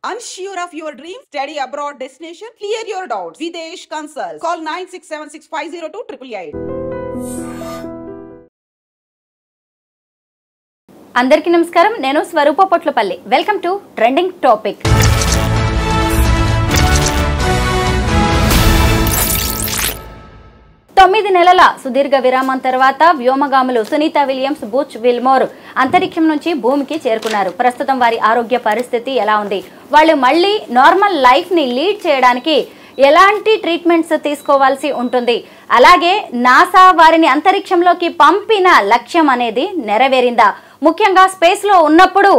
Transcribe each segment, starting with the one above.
Unsure of your dream? Study abroad destination? Clear your doubts. Videsh Consult. Call 9676502888. అందరికీ నమస్కారం. నేను Swaroopa Potlapalli. Welcome to trending topic. తొమ్మిది నెలల సుదీర్ఘ విరామం తర్వాత వ్యోమగాములు సునీత విలియమ్స్, బుచ్ విల్మోర్ అంతరిక్షం నుంచి భూమికి చేరుకున్నారు. ప్రస్తుతం వారి ఆరోగ్య పరిస్థితి ఎలా ఉంది, వాళ్ళు మళ్ళీ నార్మల్ లైఫ్ని లీడ్ చేయడానికి ఎలాంటి ట్రీట్మెంట్స్ తీసుకోవాల్సి ఉంటుంది, అలాగే నాసా వారిని అంతరిక్షంలోకి పంపిన లక్ష్యం అనేది నెరవేరిందా, ముఖ్యంగా స్పేస్లో ఉన్నప్పుడు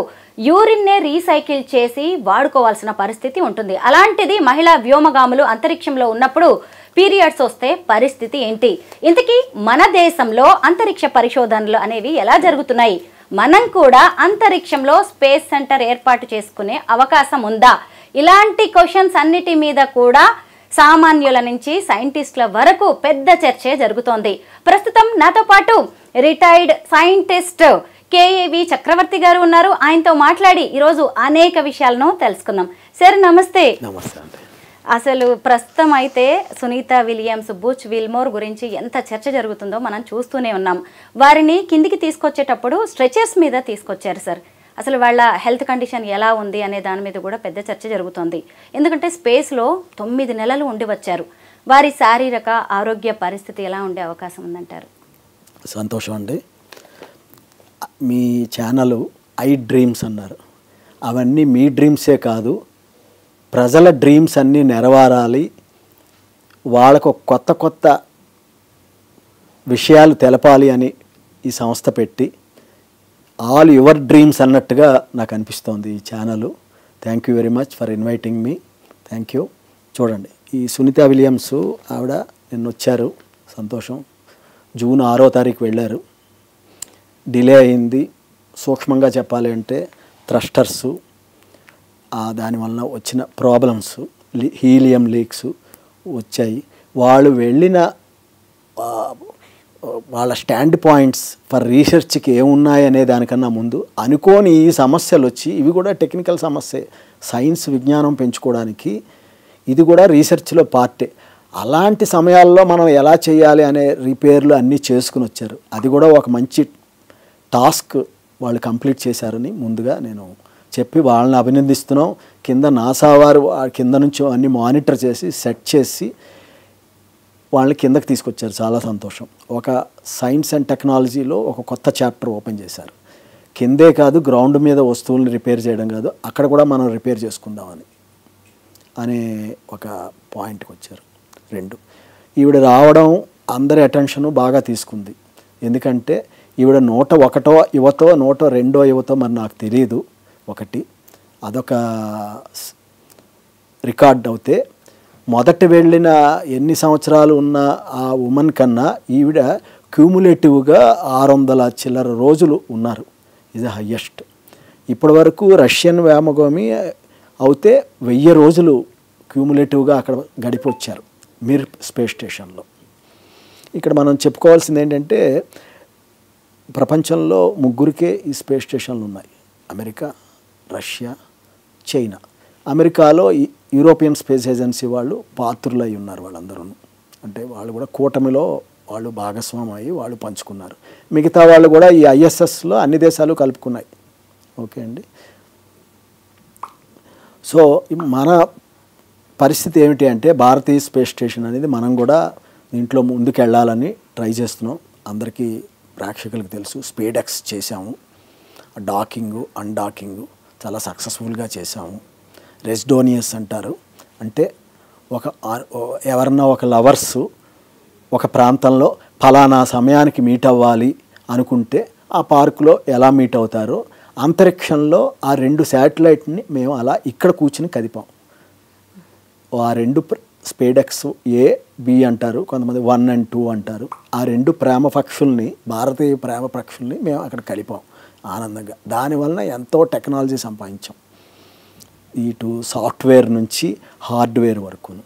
యూరిన్నే రీసైకిల్ చేసి వాడుకోవాల్సిన పరిస్థితి ఉంటుంది. అలాంటిది మహిళా వ్యోమగాములు అంతరిక్షంలో ఉన్నప్పుడు పీరియడ్స్ వస్తే పరిస్థితి ఏంటి, ఇంతకీ మన దేశంలో అంతరిక్ష పరిశోధనలు అనేవి ఎలా జరుగుతున్నాయి, మనం కూడా అంతరిక్షంలో స్పేస్ సెంటర్ ఏర్పాటు చేసుకునే అవకాశం ఉందా, ఇలాంటి క్వశ్చన్స్ అన్నిటి మీద కూడా సామాన్యుల నుంచి సైంటిస్టుల వరకు పెద్ద చర్చే జరుగుతోంది. ప్రస్తుతం నాతో పాటు రిటైర్డ్ సైంటిస్ట్ కేఏవి చక్రవర్తి గారు ఉన్నారు. ఆయనతో మాట్లాడి ఈరోజు అనేక విషయాలను తెలుసుకుందాం. సార్ నమస్తే. నమస్తే అండి. అసలు ప్రస్తుతం అయితే సునీత విలియమ్స్, బుచ్ విల్మోర్ గురించి ఎంత చర్చ జరుగుతుందో మనం చూస్తూనే ఉన్నాం. వారిని కిందికి తీసుకొచ్చేటప్పుడు స్ట్రెచెస్ మీద తీసుకొచ్చారు సార్. అసలు వాళ్ళ హెల్త్ కండిషన్ ఎలా ఉంది అనే దాని మీద కూడా పెద్ద చర్చ జరుగుతుంది. ఎందుకంటే స్పేస్లో 9 నెలలు ఉండి వచ్చారు. వారి శారీరక ఆరోగ్య పరిస్థితి ఎలా ఉండే అవకాశం ఉందంటారు? సంతోషం అండి. మీ ఛానల్ ఐ డ్రీమ్స్ అన్నారు. అవన్నీ మీ డ్రీమ్సే కాదు, ప్రజల డ్రీమ్స్ అన్నీ నెరవేరాలి, వాళ్ళకు కొత్త కొత్త విషయాలు తెలపాలి అని ఈ సంస్థ పెట్టి ఆల్ యువర్ డ్రీమ్స్ అన్నట్టుగా నాకు అనిపిస్తోంది ఈ channel. Thank you very much for inviting me. Thank you. చూడండి, ఈ సునీత విలియమ్స్ ఆవిడ నిన్న వచ్చారు, సంతోషం. జూన్ 6వ తారీఖు వెళ్ళారు. డిలే అయింది. సూక్ష్మంగా చెప్పాలి అంటే థ్రస్టర్సు, దానివల్ల వచ్చిన ప్రాబ్లమ్స్, హీలియం లీక్స్ వచ్చాయి. వాళ్ళు వెళ్ళిన వాళ్ళ స్టాండ్ పాయింట్స్ ఫర్ రీసెర్చ్కి ఏమున్నాయనే దానికన్నా ముందు అనుకోని ఈ సమస్యలు వచ్చి, ఇవి కూడా టెక్నికల్ సమస్య, సైన్స్ విజ్ఞానం పెంచుకోవడానికి ఇది కూడా రీసెర్చ్లో పార్టే. అలాంటి సమయాల్లో మనం ఎలా చేయాలి అనే రిపేర్లు అన్నీ చేసుకుని వచ్చారు. అది కూడా ఒక మంచి టాస్క్ వాళ్ళు కంప్లీట్ చేశారని ముందుగా నేను చెప్పి వాళ్ళని అభినందిస్తున్నాం. కింద నాసా వారు కింద నుంచి అన్ని మానిటర్ చేసి సెట్ చేసి వాళ్ళని కిందకి తీసుకొచ్చారు. చాలా సంతోషం. ఒక సైన్స్ అండ్ టెక్నాలజీలో ఒక కొత్త చాప్టర్ ఓపెన్ చేశారు. కిందే కాదు, గ్రౌండ్ మీద వస్తువుల్ని రిపేర్ చేయడం కాదు, అక్కడ కూడా మనం రిపేర్ చేసుకుందామని అనే ఒక పాయింట్కి వచ్చారు. 2, ఈవిడ రావడం అందరి అటెన్షను బాగా తీసుకుంది. ఎందుకంటే ఈవిడ 101వ యువతో 102వ యువతో మరి నాకు తెలియదు. ఒకటి అదొక రికార్డ్ అవుతే, మొదట వెళ్ళిన ఎన్ని సంవత్సరాలు ఉన్న ఆ ఉమెన్ కన్నా ఈవిడ క్యూములేటివ్గా 600 చిల్లర రోజులు ఉన్నారు. ఇది హయ్యెస్ట్. ఇప్పటి వరకు రష్యన్ వ్యోమగామి అవుతే 1000 రోజులు క్యూములేటివ్గా అక్కడ గడిపి వచ్చారు మిర్ స్పేస్ స్టేషన్లో. ఇక్కడ మనం చెప్పుకోవాల్సింది ఏంటంటే, ప్రపంచంలో 3కే ఈ స్పేస్ స్టేషన్లు ఉన్నాయి: అమెరికా, రష్యా, చైనా. అమెరికాలో యూరోపియన్ స్పేస్ ఏజెన్సీ వాళ్ళు పాత్రులై ఉన్నారు. వాళ్ళందరూ అంటే వాళ్ళు కూడా కూటమిలో వాళ్ళు భాగస్వామి అయ్యి వాళ్ళు పంచుకున్నారు. మిగతా వాళ్ళు కూడా ఈ ఐఎస్ఎస్లో అన్ని దేశాలు కలుపుకున్నాయి. ఓకే అండి. సో మన పరిస్థితి ఏమిటి అంటే, భారతీయ స్పేస్ స్టేషన్ అనేది మనం కూడా దీంట్లో ముందుకు వెళ్ళాలని ట్రై చేస్తున్నాం. అందరికీ ప్రేక్షకులకు తెలుసు, స్పేడెక్స్ చేసాము, డాకింగు అన్డాకింగు చాలా సక్సెస్ఫుల్గా చేసాము. రెస్డోనియస్ అంటారు, అంటే ఎవరన్నా ఒక లవర్సు ఒక ప్రాంతంలో ఫలానా సమయానికి మీట్ అవ్వాలి అనుకుంటే ఆ పార్కులో ఎలా మీట్ అవుతారో, అంతరిక్షంలో ఆ 2 శాటిలైట్ని మేము అలా ఇక్కడ కూర్చుని కదిపాం. ఆ 2 స్పేడెక్స్ ఏ, బి అంటారు, కొంతమంది 1 and 2 అంటారు. ఆ 2 ప్రేమ పక్షుల్ని, భారతీయ ప్రేమ పక్షుల్ని మేము అక్కడ కలిపాం ఆనందంగా. దానివలన ఎంతో టెక్నాలజీ సంపాదించాం, ఇటు సాఫ్ట్వేర్ నుంచి హార్డ్వేర్ వరకును.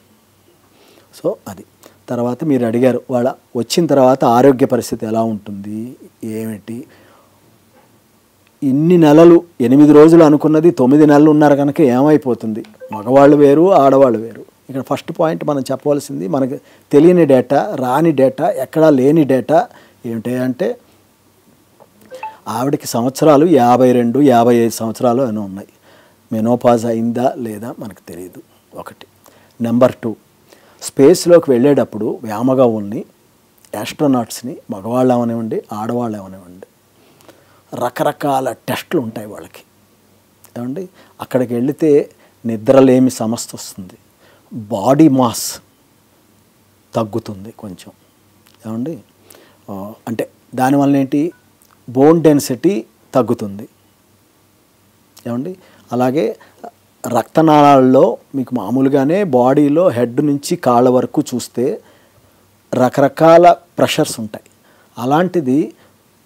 సో అది తర్వాత మీరు అడిగారు, వాళ్ళ వచ్చిన తర్వాత ఆరోగ్య పరిస్థితి ఎలా ఉంటుంది ఏమిటి. ఇన్ని నెలలు 8 రోజులు అనుకున్నది 9 నెలలు ఉన్నారు కనుక ఏమైపోతుంది? మగవాళ్ళు వేరు, ఆడవాళ్ళు వేరు. ఇక్కడ ఫస్ట్ పాయింట్ మనం చెప్పవలసింది, మనకు తెలియని డేటా, రాని డేటా, ఎక్కడా లేని డేటా ఏమిటి అంటే ఆవిడకి సంవత్సరాలు 52, 55 సంవత్సరాలు అని ఉన్నాయి. మెనోపాజ్ అయిందా లేదా మనకు తెలియదు. ఒకటి. నెంబర్ 2, స్పేస్లోకి వెళ్ళేటప్పుడు వ్యామగావుల్ని, యాస్ట్రోనాట్స్ని, మగవాళ్ళు అవనివ్వండి, ఆడవాళ్ళు అవనివ్వండి, రకరకాల టెస్టులు ఉంటాయి వాళ్ళకి. ఏమండి, అక్కడికి వెళితే నిద్రలేమి సమస్య వస్తుంది, బాడీ మాస్ తగ్గుతుంది కొంచెం. ఏమండి, అంటే దానివల్ల ఏంటి, బోన్ డెన్సిటీ తగ్గుతుంది. ఏమండి, అలాగే రక్తనాళాల్లో మీకు మామూలుగానే బాడీలో హెడ్ నుంచి కాళ్ళ వరకు చూస్తే రకరకాల ప్రెషర్స్ ఉంటాయి. అలాంటిది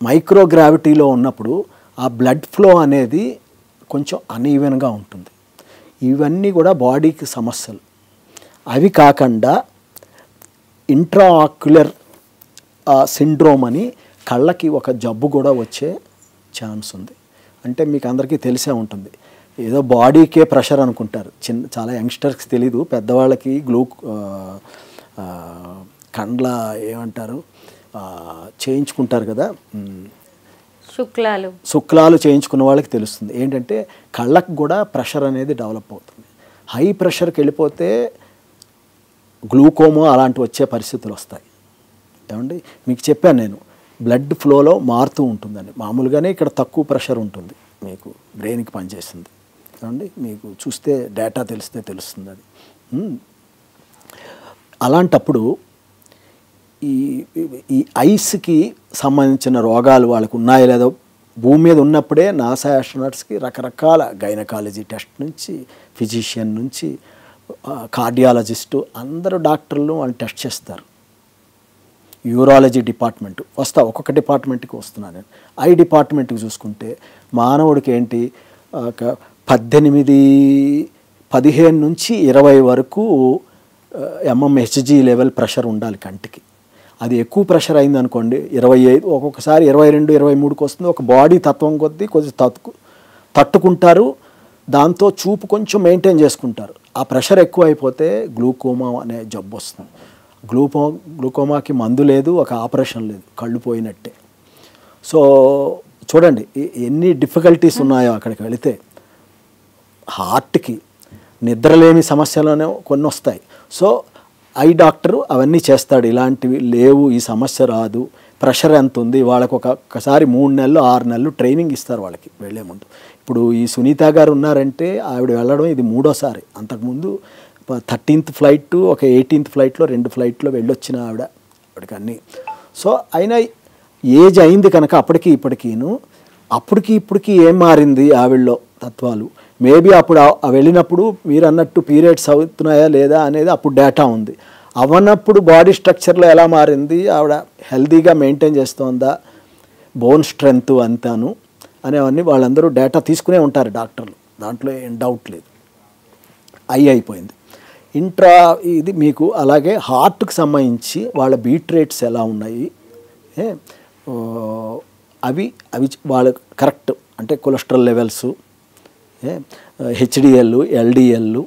మైక్రోగ్రావిటీలో ఉన్నప్పుడు ఆ బ్లడ్ ఫ్లో అనేది కొంచెం అన్ఈవెన్గా ఉంటుంది. ఇవన్నీ కూడా బాడీకి సమస్యలు. అవి కాకుండా ఇంట్రాఆక్యులర్ సిండ్రోమ్ అని కళ్ళకి ఒక జబ్బు కూడా వచ్చే ఛాన్స్ ఉంది. అంటే మీకు అందరికీ తెలిసే ఉంటుంది, ఏదో బాడీకే ప్రెషర్ అనుకుంటారు. చాలా యంగ్స్టర్స్కి తెలీదు, పెద్దవాళ్ళకి కండ్ల ఏమంటారు చేయించుకుంటారు కదా, శుక్లాలు చేయించుకున్న వాళ్ళకి తెలుస్తుంది. ఏంటంటే కళ్ళకు కూడా ప్రెషర్ అనేది డెవలప్ అవుతుంది. హై ప్రెషర్కి వెళ్ళిపోతే గ్లూకోమా అలాంటివి వచ్చే పరిస్థితులు వస్తాయి. ఏమండి, మీకు చెప్పాను నేను, బ్లడ్ ఫ్లోలో మారుతూ ఉంటుందని. మామూలుగానే ఇక్కడ తక్కువ ప్రెషర్ ఉంటుంది, మీకు బ్రెయిన్కి పనిచేస్తుంది. ఏమండి, మీకు చూస్తే డేటా తెలిస్తే తెలుస్తుంది అది. అలాంటప్పుడు ఈ ఐస్కి సంబంధించిన రోగాలు వాళ్ళకు ఉన్నాయో లేదో భూమి మీద ఉన్నప్పుడే నాసా ఆస్ట్రోనాట్స్కి రకరకాల గైనకాలజీ టెస్ట్ నుంచి, ఫిజిషియన్ నుంచి, కార్డియాలజిస్టు, అందరూ డాక్టర్లు వాళ్ళు టెస్ట్ చేస్తారు. యూరాలజీ డిపార్ట్మెంట్ ఒక్కొక్క డిపార్ట్మెంట్కి వస్తున్నాను నేను. ఐ డిపార్ట్మెంట్కి చూసుకుంటే మానవుడికి ఏంటి, 15 నుంచి 20 వరకు mmHg లెవెల్ ప్రెషర్ ఉండాలి కంటికి. అది ఎక్కువ ప్రెషర్ అయింది అనుకోండి 25, ఒక్కొక్కసారి 22, 23కి వస్తుంది. ఒక బాడీ తత్వం కొద్దీ కొంచెం తట్టుకుంటారు, దాంతో చూపు కొంచెం మెయింటైన్ చేసుకుంటారు. ఆ ప్రెషర్ ఎక్కువ అయిపోతే గ్లూకోమా అనే జబ్బు వస్తుంది. గ్లూకోమాకి మందు లేదు, ఒక ఆపరేషన్ లేదు, కళ్ళు పోయినట్టే. సో చూడండి ఎన్ని డిఫికల్టీస్ ఉన్నాయో అక్కడికి వెళితే. హార్ట్కి నిద్రలేని సమస్యలోనే కొన్ని వస్తాయి. సో ఐ డాక్టరు అవన్నీ చేస్తాడు, ఇలాంటివి లేవు, ఈ సమస్య రాదు, ప్రెషర్ ఎంత ఉంది, వాళ్ళకు ఒక్కసారి 3 నెలలు 6 నెలలు ట్రైనింగ్ ఇస్తారు వాళ్ళకి వెళ్ళే ముందు. ఇప్పుడు ఈ సునీత గారు ఉన్నారంటే ఆవిడ వెళ్ళడం ఇది 3వసారి. అంతకుముందు 13th ఫ్లైట్, ఒక 18th ఫ్లైట్లో 2 ఫ్లైట్లో వెళ్ళొచ్చిన ఆవిడకి అన్నీ. సో అయినా ఏజ్ అయింది కనుక అప్పటికి ఇప్పటికీ ఏం మారింది ఆవిడలో తత్వాలు. మేబీ అప్పుడు వెళ్ళినప్పుడు మీరు అన్నట్టు పీరియడ్స్ అవుతున్నాయా లేదా అనేది అప్పుడు డేటా ఉంది. అవన్నప్పుడు బాడీ స్ట్రక్చర్లో ఎలా మారింది, ఆవిడ హెల్తీగా మెయింటైన్ చేస్తోందా, బోన్ స్ట్రెంగ్త్ అంతాను అనేవన్నీ వాళ్ళందరూ డేటా తీసుకునే ఉంటారు డాక్టర్లు, దాంట్లో ఏం డౌట్ లేదు. అయిపోయింది. ఇది మీకు అలాగే హార్ట్కి సంబంధించి వాళ్ళ బీట్ రేట్స్ ఎలా ఉన్నాయి, అవి వాళ్ళ కరెక్ట్ అంటే cholesterol levels, HDL, LDL,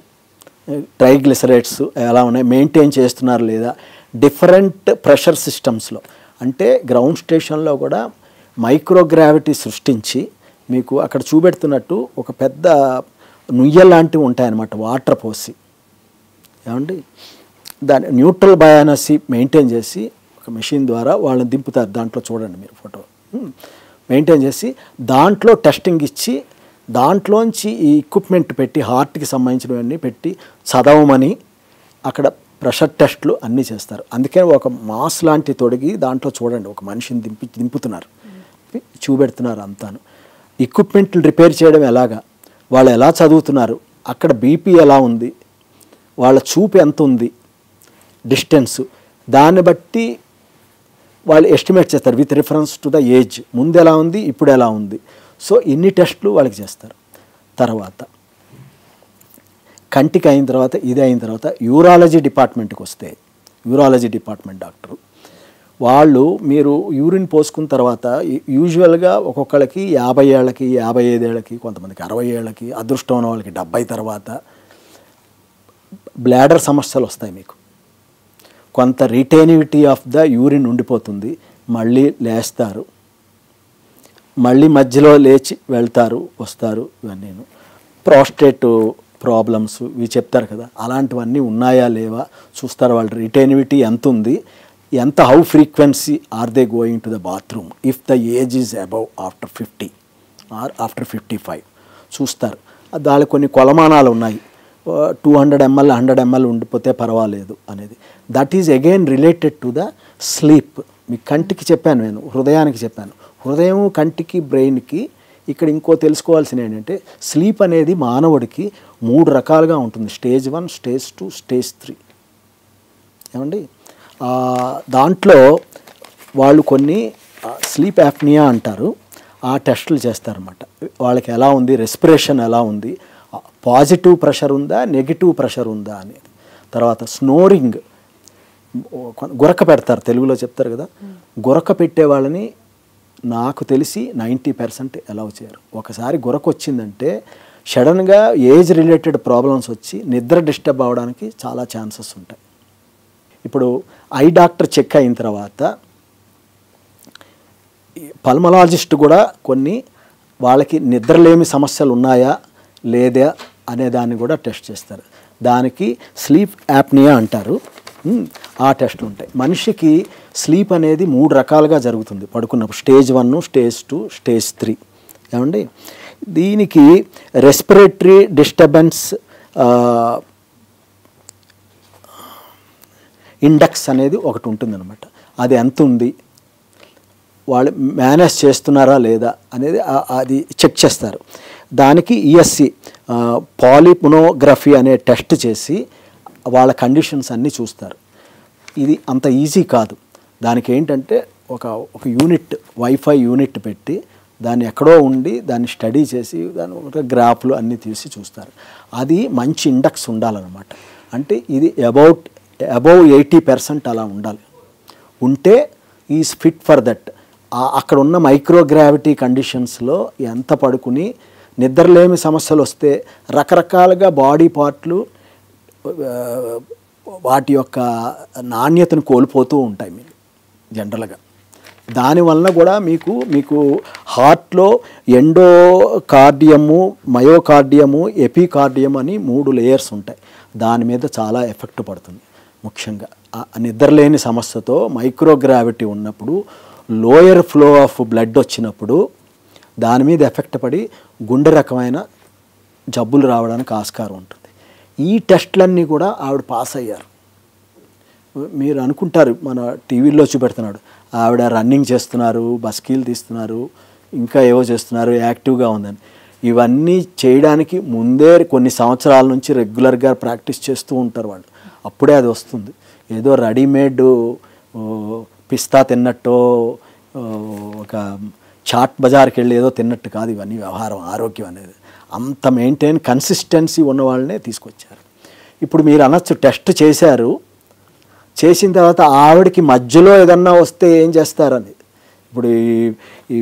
triglycerides ఎలా ఉన్నాయి, మెయింటైన్ చేస్తున్నారు లేదా. డిఫరెంట్ ప్రెషర్ సిస్టమ్స్లో అంటే గ్రౌండ్ స్టేషన్లో కూడా మైక్రోగ్రావిటీ సృష్టించి మీకు అక్కడ చూపెడుతున్నట్టు ఒక పెద్ద నుయ్య లాంటివి ఉంటాయన్నమాట, వాటర్ పోసి. ఏమండి, దాని న్యూట్రల్ బయానసీ మెయింటైన్ చేసి ఒక మెషిన్ ద్వారా వాళ్ళని దింపుతారు. దాంట్లో చూడండి మీరు ఫోటో మెయింటైన్ చేసి దాంట్లో టెస్టింగ్ ఇచ్చి దాంట్లోంచి ఈ ఎక్విప్మెంట్ పెట్టి హార్ట్కి సంబంధించినవన్నీ పెట్టి చదవమని అక్కడ ప్రెషర్ టెస్ట్లు అన్నీ చేస్తారు. అందుకే ఒక మాస్ లాంటి తొడిగి దాంట్లో చూడండి ఒక మనిషిని దింపుతున్నారు, చూపెడుతున్నారు అంతాను. ఎక్విప్మెంట్లు రిపేర్ చేయడం ఎలాగా, వాళ్ళు ఎలా చదువుతున్నారు, అక్కడ బీపీ ఎలా ఉంది, వాళ్ళ చూపు ఎంత ఉంది, డిస్టెన్స్, దాన్ని బట్టి వాళ్ళు ఎస్టిమేట్ చేస్తారు with reference to the age. ముందు ఎలా ఉంది, ఇప్పుడు ఎలా ఉంది. సో ఇన్ని టెస్టులు వాళ్ళకి చేస్తారు. తర్వాత కంటికి అయిన తర్వాత ఇది అయిన తర్వాత యూరాలజీ డిపార్ట్మెంట్కి వస్తే యూరాలజీ డిపార్ట్మెంట్ డాక్టరు వాళ్ళు మీరు యూరిన్ పోసుకున్న తర్వాత యూజువల్గా ఒక్కొక్కళ్ళకి 50 ఏళ్ళకి 55 ఏళ్ళకి కొంతమందికి 60 ఏళ్ళకి అదృష్టం ఉన్న వాళ్ళకి 70 తర్వాత బ్లాడర్ సమస్యలు వస్తాయి. మీకు కొంత రిటైనివిటీ ఆఫ్ ద యూరిన్ ఉండిపోతుంది, మళ్ళీ లేస్తారు, మళ్ళీ మధ్యలో లేచి వెళ్తారు వస్తారు. ఇవన్నీ ప్రోస్టేట్ ప్రాబ్లమ్స్ ఇవి చెప్తారు కదా, అలాంటివన్నీ ఉన్నాయా లేవా చూస్తారు. వాళ్ళ రిటైనివిటీ ఎంత ఉంది, ఎంత how frequency are they going to the bathroom if the age is above after 50 or after 55 చూస్తారు. దానికి కొన్ని కొలమానాలు ఉన్నాయి. 200 ml 100 ml ఉండిపోతే పర్వాలేదు అనేది. That is again related to the sleep. మీ కంటికి చెప్పాను నేను, హృదయానికి చెప్పాను. హృదయం, కంటికి, బ్రెయిన్కి ఇక్కడ ఇంకో తెలుసుకోవాల్సిన ఏంటంటే స్లీప్ అనేది మానవుడికి 3 రకాలుగా ఉంటుంది. Stage 1, stage 2, stage 3. ఏమండి, దాంట్లో వాళ్ళు కొన్ని స్లీప్ యాప్నియా అంటారు, ఆ టెస్టులు చేస్తారన్నమాట. వాళ్ళకి ఎలా ఉంది, రెస్పిరేషన్ ఎలా ఉంది, పాజిటివ్ ప్రెషర్ ఉందా నెగిటివ్ ప్రెషర్ ఉందా అనేది. తర్వాత స్నోరింగ్, గురక పెడతారు, తెలుగులో చెప్తారు కదా, గురక పెట్టే వాళ్ళని నాకు తెలిసి 90% అలౌ చేయరు. ఒకసారి గురక వచ్చిందంటే సడన్గా ఏజ్ రిలేటెడ్ ప్రాబ్లమ్స్ వచ్చి నిద్ర డిస్టర్బ్ అవ్వడానికి చాలా ఛాన్సెస్ ఉంటాయి. ఇప్పుడు ఐ డాక్టర్ చెక్ అయిన తర్వాత పల్మనాలజిస్ట్ కూడా కొన్ని వాళ్ళకి నిద్రలేమి సమస్యలు ఉన్నాయా లేదా అనే దాన్ని కూడా టెస్ట్ చేస్తారు. దానికి స్లీప్ యాప్నియా అంటారు. ఆ టెస్ట్లు ఉంటాయి. మనిషికి స్లీప్ అనేది 3 రకాలుగా జరుగుతుంది పడుకున్నప్పుడు. Stage 1, stage 2, stage 3. ఏమండి, దీనికి రెస్పిరేటరీ డిస్టర్బెన్స్ ఇండెక్స్ అనేది ఒకటి ఉంటుందన్నమాట. అది ఎంత ఉంది, వాళ్ళు మేనేజ్ చేస్తున్నారా లేదా అనేది అది చెక్ చేస్తారు. దానికి ఈఎస్సి పాలిమోనోగ్రఫీ అనే టెస్ట్ చేసి వాళ్ళ కండిషన్స్ అన్నీ చూస్తారు. ఇది అంత ఈజీ కాదు. దానికి ఏంటంటే ఒక యూనిట్, వైఫై యూనిట్ పెట్టి దాన్ని ఎక్కడో ఉండి దాన్ని స్టడీ చేసి దాని ఒక గ్రాఫ్లు అన్నీ తీసి చూస్తారు. అది మంచి ఇండెక్స్ ఉండాలన్నమాట. అంటే ఇది అబౌవ్ 80% అలా ఉండాలి. ఉంటే ఈజ్ ఫిట్ ఫర్ దట్. అక్కడ ఉన్న మైక్రోగ్రావిటీ కండిషన్స్లో ఎంత పడుకుని నిద్రలేమి సమస్యలు వస్తే రకరకాలుగా బాడీ పార్ట్లు వాటి యొక్క నాణ్యతను కోల్పోతూ ఉంటాయి మీరు జనరల్గా. దానివల్ల కూడా మీకు హార్ట్లో ఎండోకార్డియము, మయోకార్డియము, ఎపికార్డియం అని 3 లేయర్స్ ఉంటాయి. దాని మీద చాలా ఎఫెక్ట్ పడుతుంది. ముఖ్యంగా నిద్రలేని సమస్యతో మైక్రోగ్రావిటీ ఉన్నప్పుడు, లోయర్ ఫ్లో ఆఫ్ బ్లడ్ వచ్చినప్పుడు దాని మీద ఎఫెక్ట్ పడి గుండె రకమైన జబ్బులు రావడానికి ఆస్కారం ఉంటుంది. ఈ టెస్ట్లన్నీ కూడా ఆవిడ పాస్ అయ్యారు. మీరు అనుకుంటారు మన టీవీల్లో చూపెడుతున్నాడు, ఆవిడ రన్నింగ్ చేస్తున్నారు, బస్కీలు తీస్తున్నారు, ఇంకా ఏవో చేస్తున్నారు, యాక్టివ్గా ఉందని. ఇవన్నీ చేయడానికి ముందే కొన్ని సంవత్సరాల నుంచి రెగ్యులర్గా ప్రాక్టీస్ చేస్తూ ఉంటారు వాళ్ళు. అప్పుడే అది వస్తుంది. ఏదో రెడీమేడ్ పిస్తా తిన్నట్టో ఒక చాట్ బజార్కి వెళ్ళి ఏదో తిన్నట్టు కాదు ఇవన్నీ వ్యవహారం. ఆరోగ్యం అనేది అంత మెయింటైన్ కన్సిస్టెన్సీ ఉన్న వాళ్ళనే తీసుకొచ్చారు. ఇప్పుడు మీరు అనొచ్చు టెస్ట్ చేశారు, చేసిన తర్వాత ఆవిడకి మధ్యలో ఏదన్నా వస్తే ఏం చేస్తారని. ఇప్పుడు ఈ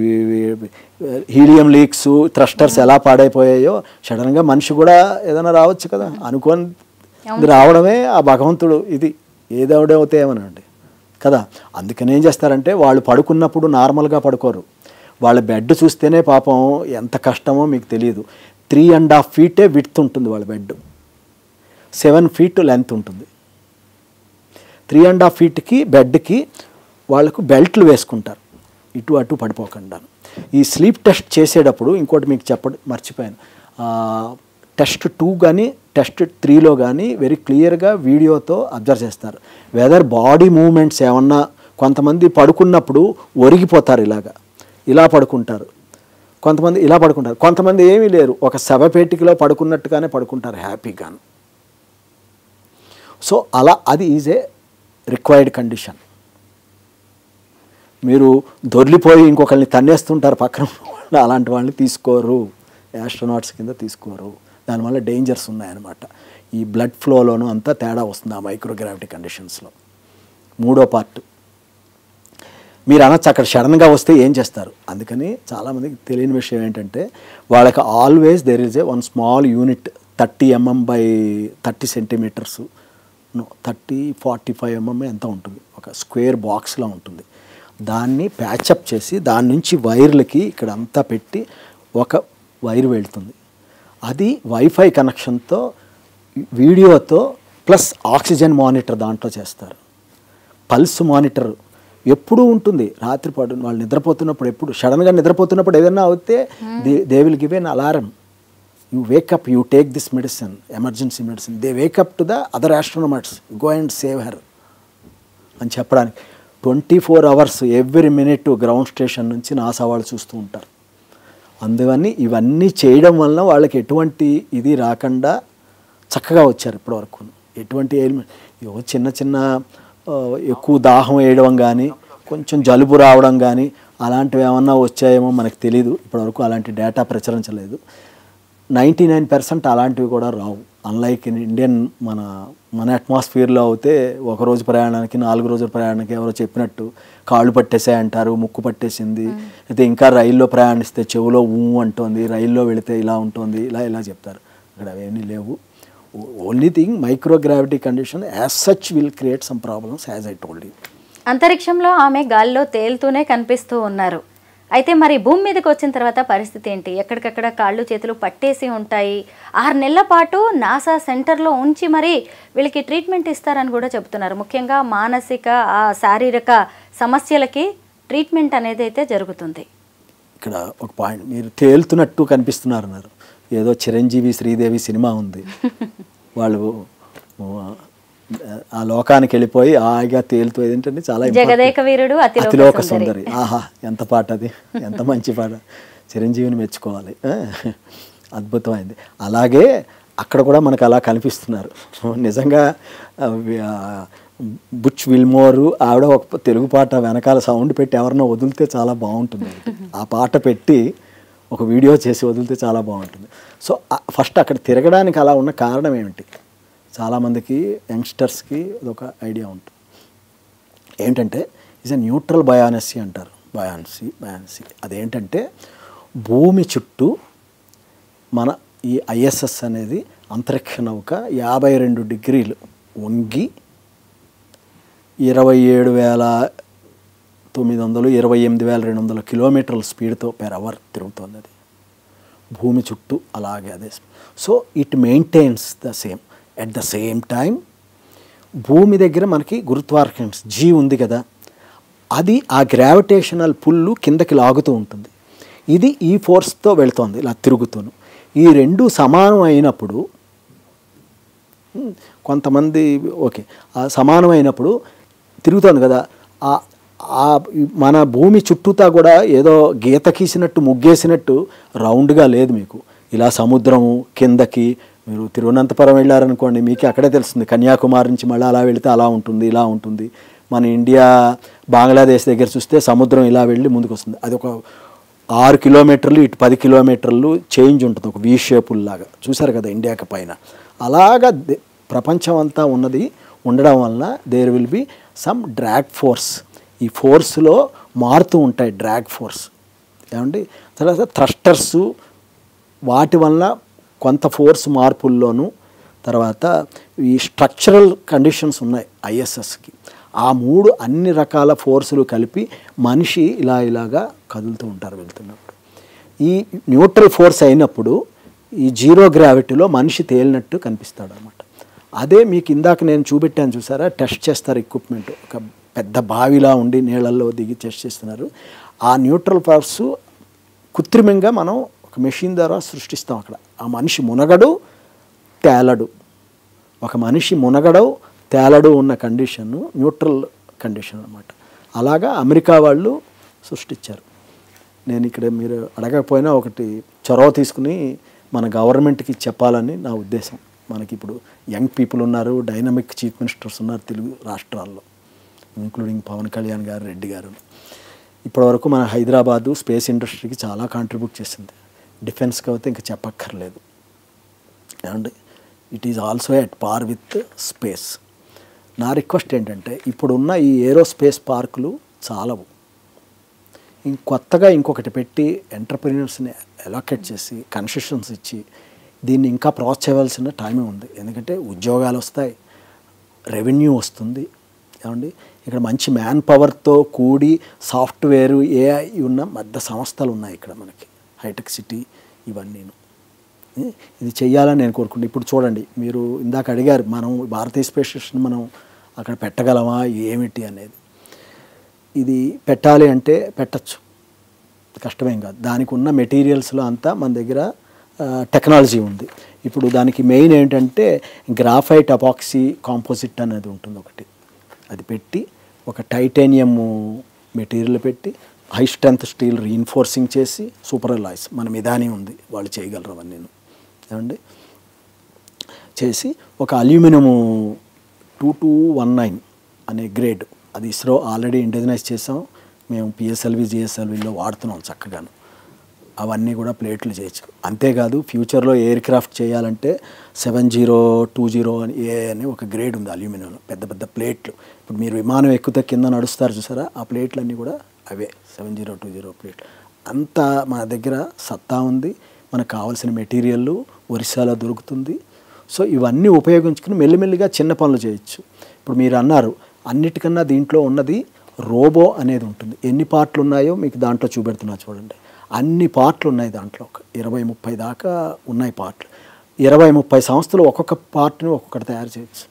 హీలియం లీక్స్, థ్రస్టర్స్ ఎలా పాడైపోయాయో సడన్గా మనిషి కూడా ఏదైనా రావచ్చు కదా. అనుకోని రావడమే ఆ భగవంతుడు. ఇది ఏదవుడవుతే ఏమనండి కదా. అందుకని ఏం చేస్తారంటే వాళ్ళు పడుకున్నప్పుడు నార్మల్గా పడుకోరు. వాళ్ళ బెడ్ చూస్తేనే పాపం ఎంత కష్టమో మీకు తెలియదు. 3.5 feet విడ్త్ ఉంటుంది వాళ్ళ బెడ్, 7 feet లెంత్ ఉంటుంది. 3.5 feetకి బెడ్కి వాళ్ళకు బెల్ట్లు వేసుకుంటారు ఇటు అటు పడిపోకుండా. ఈ స్లీప్ టెస్ట్ చేసేటప్పుడు ఇంకోటి మీకు మర్చిపోయాను. టెస్ట్ 2 కానీ టెస్ట్ 3లో కానీ వెరీ క్లియర్గా వీడియోతో అబ్జర్వ్ చేస్తారు. వెదర్ బాడీ మూమెంట్స్ ఏమన్నా, కొంతమంది పడుకున్నప్పుడు ఒరిగిపోతారు, ఇలా పడుకుంటారు, కొంతమంది ఇలా పడుకుంటారు, కొంతమంది ఏమీ లేరు, ఒక శవపేటికలో పడుకున్నట్టుగానే పడుకుంటారు హ్యాపీగాను. సో అలా అది ఈజ్ ఏ రిక్వైర్డ్ కండిషన్. మీరు దొర్లిపోయి ఇంకొకరిని తన్నేస్తుంటారు పక్కన, అలాంటి వాళ్ళని తీసుకోరు, యాస్ట్రోనాట్స్ కింద తీసుకోరు. దానివల్ల డేంజర్స్ ఉన్నాయన్నమాట. ఈ బ్లడ్ ఫ్లోలోనూ అంతా తేడా వస్తుంది ఆ మైక్రోగ్రావిటీ కండిషన్స్లో. 3వ పార్ట్ మీరు అనొచ్చు అక్కడ సడన్గా వస్తే ఏం చేస్తారు. అందుకని చాలామందికి తెలియని విషయం ఏంటంటే వాళ్ళకి always there is a one small unit 30 mm by 30 centimeters 45 mm ఎంత ఉంటుంది, ఒక స్క్వేర్ బాక్స్లా ఉంటుంది. దాన్ని ప్యాచప్ చేసి దాని నుంచి వైర్లకి ఇక్కడ అంతా పెట్టి ఒక వైర్ వెళ్తుంది. అది వైఫై కనెక్షన్తో వీడియోతో ప్లస్ ఆక్సిజన్ మానిటర్ దాంట్లో చేస్తారు. పల్స్ మానిటర్ ఎప్పుడూ ఉంటుంది. రాత్రిపాటు వాళ్ళు నిద్రపోతున్నప్పుడు, ఎప్పుడు సడన్గా నిద్రపోతున్నప్పుడు ఏదైనా అవుతే they will give an alarm. You wake up, you take this medicine, emergency medicine. They wake up to the other astronomers, go and save her అని చెప్పడానికి 24 hours every minute ground station నుంచి నాసా వాళ్ళు చూస్తూ ఉంటారు. అందువని ఇవన్నీ చేయడం వలన వాళ్ళకి ఎటువంటి ఇది రాకుండా చక్కగా వచ్చారు ఇప్పటివరకు. ఎటువంటి చిన్న చిన్న ఎక్కువ దాహం వేయడం కానీ, కొంచెం జలుబు రావడం కానీ అలాంటివి ఏమన్నా వచ్చాయేమో మనకు తెలీదు. ఇప్పటివరకు అలాంటి డేటా ప్రచురించలేదు. 99% అలాంటివి కూడా రావు. అన్లైక్ ఇన్ ఇండియన్ మన అట్మాస్ఫియర్లో అయితే ఒకరోజు ప్రయాణానికి 4 రోజుల ప్రయాణానికి ఎవరో చెప్పినట్టు కాళ్ళు పట్టేసాయి అంటారు, ముక్కు పట్టేసింది. అయితే ఇంకా రైల్లో ప్రయాణిస్తే చెవులో అంటోంది, రైల్లో వెళితే ఇలా ఉంటుంది, ఇలా చెప్తారు. ఇక్కడ అవేమీ లేవు. Only thing microgravity condition as such will create some problems as I told you. అంతరిక్షంలో ఆమె గాల్లో తేలుతూనే కనిపిస్తూ ఉన్నారు. అయితే మరి భూమి మీదకి వచ్చిన తర్వాత పరిస్థితి ఏంటి? ఎక్కడికక్కడ కాళ్ళు చేతులు పట్టేసి ఉంటాయి. 6 నెలల పాటు నాసా సెంటర్లో ఉంచి మరి వీళ్ళకి ట్రీట్మెంట్ ఇస్తారని కూడా చెబుతున్నారు. ముఖ్యంగా మానసిక శారీరక సమస్యలకి ట్రీట్మెంట్ అనేది అయితే జరుగుతుంది. ఇక్కడ ఒక పాయింట్, మీరు తేలుతున్నట్టు కనిపిస్తున్నారు అన్నారు. ఏదో చిరంజీవి శ్రీదేవి సినిమా ఉంది, వాళ్ళు ఆ లోకానికి వెళ్ళిపోయి హాయిగా తేలుతూ ఏంటంటే చాలా జగదేక వీరుడు అతిలోక సుందరి. ఆహా, ఎంత పాట అది, ఎంత మంచి పాట. చిరంజీవిని మెచ్చుకోవాలి, అద్భుతమైంది. అలాగే అక్కడ కూడా మనకు అలా కనిపిస్తున్నారు. నిజంగా బుచ్ విల్మోరు ఆవిడ ఒక తెలుగు పాట వెనకాల సౌండ్ పెట్టి ఎవరన్నా వదిలితే చాలా బాగుంటుంది. ఆ పాట పెట్టి ఒక వీడియో చేసి వదిలితే చాలా బాగుంటుంది. సో ఫస్ట్ అక్కడ తిరగడానికి అలా ఉన్న కారణం ఏమిటి? చాలామందికి యంగ్స్టర్స్కి అదొక ఐడియా ఉంటుంది. ఏంటంటే ఈజ్ ఎ న్యూట్రల్ బయానసీ అంటారు. బయాన్సీ అదేంటంటే భూమి చుట్టూ మన ఈ ఐఎస్ఎస్ అనేది అంతరిక్ష నౌక 52 degrees వంగి 27,900 28,200 kilometers స్పీడ్తో పెర్ అవర్ తిరుగుతుంది. అది భూమి చుట్టూ అలాగే అదే. So it maintains the same. At the same time భూమి దగ్గర మనకి గురుత్వాకర్షణ జీ ఉంది కదా, అది ఆ గ్రావిటేషనల్ పుల్లు కిందకి లాగుతూ ఉంటుంది. ఇది ఈ ఫోర్స్తో వెళుతోంది ఇలా తిరుగుతూను. ఈ రెండు సమానం అయినప్పుడు కొంతమంది ఓకే సమానమైనప్పుడు తిరుగుతోంది కదా, మన భూమి చుట్టూతా కూడా ఏదో గీత గీసినట్టు ముగ్గేసినట్టు రౌండ్గా లేదు మీకు. ఇలా సముద్రము కిందకి, మీరు తిరువనంతపురం వెళ్ళారనుకోండి మీకు అక్కడే తెలుస్తుంది. కన్యాకుమారి నుంచి మళ్ళీ అలా వెళితే అలా ఉంటుంది, ఇలా ఉంటుంది. మన ఇండియా బంగ్లాదేశ్ దగ్గర చూస్తే సముద్రం ఇలా వెళ్ళి ముందుకు వస్తుంది. అది ఒక 6 kilometers ఇటు 10 kilometers చేంజ్ ఉంటుంది, ఒక వీ షేపుల్ లాగా. చూసారు కదా ఇండియాకి పైన. అలాగా ప్రపంచం అంతా ఉన్నది ఉండడం వలన there will be some drag force. ఈ ఫోర్స్లో మారుతూ ఉంటాయి డ్రాగ్ ఫోర్స్ ఏమండి. తర్వాత థ్రస్టర్సు వాటి వల్ల కొంత ఫోర్స్ మార్పుల్లోనూ, తర్వాత ఈ స్ట్రక్చరల్ కండిషన్స్ ఉన్నాయి ఐఎస్ఎస్కి. ఆ 3 అన్ని రకాల ఫోర్సులు కలిపి మనిషి ఇలాగా కదులుతూ ఉంటారు వెళ్తున్నప్పుడు. ఈ న్యూట్రల్ ఫోర్స్ అయినప్పుడు ఈ జీరో గ్రావిటీలో మనిషి తేలినట్టు కనిపిస్తాడు అనమాట. అదే మీకు ఇందాక నేను చూపెట్టాను చూసారా, టెస్ట్ చేస్తారు ఎక్విప్మెంట్. ఒక పెద్ద బావిలా ఉండి నీళ్ళల్లో దిగి టెస్ట్ చేస్తున్నారు. ఆ న్యూట్రల్ ఫోర్స్ కృత్రిమంగా మనం ఒక మెషిన్ ద్వారా సృష్టిస్తాం అక్కడ. ఆ మనిషి మునగడు తేలడు, ఒక మనిషి మునగడు తేలడు ఉన్న కండిషన్ను న్యూట్రల్ కండిషన్ అనమాట. అలాగా అమెరికా వాళ్ళు సృష్టించారు. నేను ఇక్కడ మీరు అడగకపోయినా ఒకటి చొరవ తీసుకుని మన గవర్నమెంట్కి చెప్పాలని నా ఉద్దేశం. మనకి ఇప్పుడు యంగ్ పీపుల్ ఉన్నారు, డైనమిక్ చీఫ్ మినిస్టర్స్ ఉన్నారు తెలుగు రాష్ట్రాల్లో, ఇంక్లూడింగ్ పవన్ కళ్యాణ్ గారు, రెడ్డి గారు. ఇప్పటివరకు మన హైదరాబాదు స్పేస్ ఇండస్ట్రీకి చాలా కాంట్రిబ్యూట్ చేసింది. డిఫెన్స్కి అయితే ఇంకా చెప్పక్కర్లేదు. And it is also at par with space. నా రిక్వెస్ట్ ఏంటంటే ఇప్పుడున్న ఈ ఏరోస్పేస్ పార్కులు చాలవు. కొత్తగా ఇంకొకటి పెట్టి ఎంటర్‌ప్రెన్యూర్స్‌ని అలొకేట్ చేసి కన్సెషన్స్ ఇచ్చి దీన్ని ఇంకా ప్రాసెస్ చేయవలసిన టైమే ఉంది. ఎందుకంటే ఉద్యోగాలు వస్తాయి, రెవెన్యూ వస్తుంది. ఏమండి ఇక్కడ మంచి మ్యాన్ పవర్తో కూడి సాఫ్ట్వేర్ ఏఐ ఉన్న పెద్ద సంస్థలు ఉన్నాయి ఇక్కడ మనకి, హైటెక్ సిటీ ఇవన్నీను. ఇది చెయ్యాలని నేను కోరుకుంటున్నాను. ఇప్పుడు చూడండి, మీరు ఇందాక అడిగారు మనం భారతీయ స్పేస్ స్టేషన్ మనం అక్కడ పెట్టగలమా ఏమిటి అనేది. ఇది పెట్టాలి అంటే పెట్టచ్చు, కష్టమేం కాదు. దానికి ఉన్న మెటీరియల్స్లో అంతా మన దగ్గర టెక్నాలజీ ఉంది. ఇప్పుడు దానికి మెయిన్ ఏంటంటే గ్రాఫైట్ అపాక్సీ కాంపోజిట్ అనేది ఉంటుంది ఒకటి, అది పెట్టి ఒక టైటానియం మెటీరియల్ పెట్టి హై స్ట్రెంత్ స్టీల్ రీఇన్ఫోర్సింగ్ చేసి సూపర్ అలాయ్స్ మన మిదాని ఉంది, వాళ్ళు చేయగలరు అవన్నీ ఏమండి చేసి ఒక అల్యూమినియము 2219 అనే గ్రేడ్, అది ఇస్రో ఆల్రెడీ ఇండిజినైజ్ చేసాం, మేము పిఎస్ఎల్వి జిఎస్ఎల్విలో వాడుతున్నాం చక్కగాను. అవన్నీ కూడా ప్లేట్లు చేయొచ్చు. అంతేకాదు ఫ్యూచర్లో ఎయిర్ క్రాఫ్ట్ చేయాలంటే 7020 అని ఏ అని ఒక గ్రేడ్ ఉంది అల్యూమినియంలో, పెద్ద పెద్ద ప్లేట్లు. ఇప్పుడు మీరు విమానం ఎక్కితే కింద నడుస్తారు చూసారా, ఆ ప్లేట్లన్నీ కూడా అవే 7020 ప్లేట్లు. అంత మన దగ్గర సత్తా ఉంది, మనకు కావాల్సిన మెటీరియల్ ఒరిస్సాలో దొరుకుతుంది. సో ఇవన్నీ ఉపయోగించుకుని మెల్లిమెల్లిగా చిన్న పనులు చేయొచ్చు. ఇప్పుడు మీరు అన్నారు అన్నిటికన్నా దీంట్లో ఉన్నది రోబో అనేది ఉంటుంది. ఎన్ని పార్ట్లు ఉన్నాయో మీకు దాంట్లో చూపెడుతున్నా చూడండి. అన్ని పార్ట్లు ఉన్నాయి దాంట్లో, ఒక 20-30 దాకా ఉన్నాయి పార్ట్లు. 20-30 సంస్థలు ఒక్కొక్క పార్ట్ని ఒక్కొక్కటి తయారు చేయొచ్చు.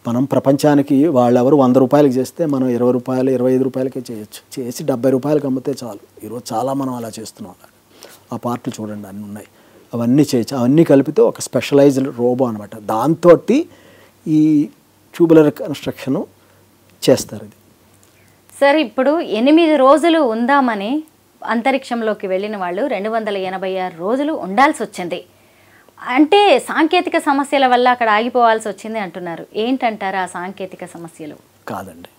మనం ప్రపంచానికి వాళ్ళెవరు 100 రూపాయలకి చేస్తే మనం 20 రూపాయలు 25 రూపాయలకే చేయొచ్చు. చేసి 70 రూపాయలకి అమ్మితే చాలు. ఈరోజు చాలా మనం అలా చేస్తున్నాం. ఆ పార్ట్లు చూడండి అన్నీ ఉన్నాయి, అవన్నీ చేయొచ్చు. అవన్నీ కలిపితే ఒక స్పెషలైజ్డ్ రోబో అనమాట. దాంతో ఈ ట్యూబులర్ కన్స్ట్రక్షను చేస్తారు. ఇది సార్ ఇప్పుడు 8 రోజులు ఉందామని అంతరిక్షంలోకి వెళ్ళిన వాళ్ళు 286 రోజులు ఉండాల్సి వచ్చింది. అంటే సాంకేతిక సమస్యల వల్ల అక్కడ ఆగిపోవాల్సి వచ్చింది అంటున్నారు. ఏంటంటారు ఆ సాంకేతిక సమస్యలు? కాదండి,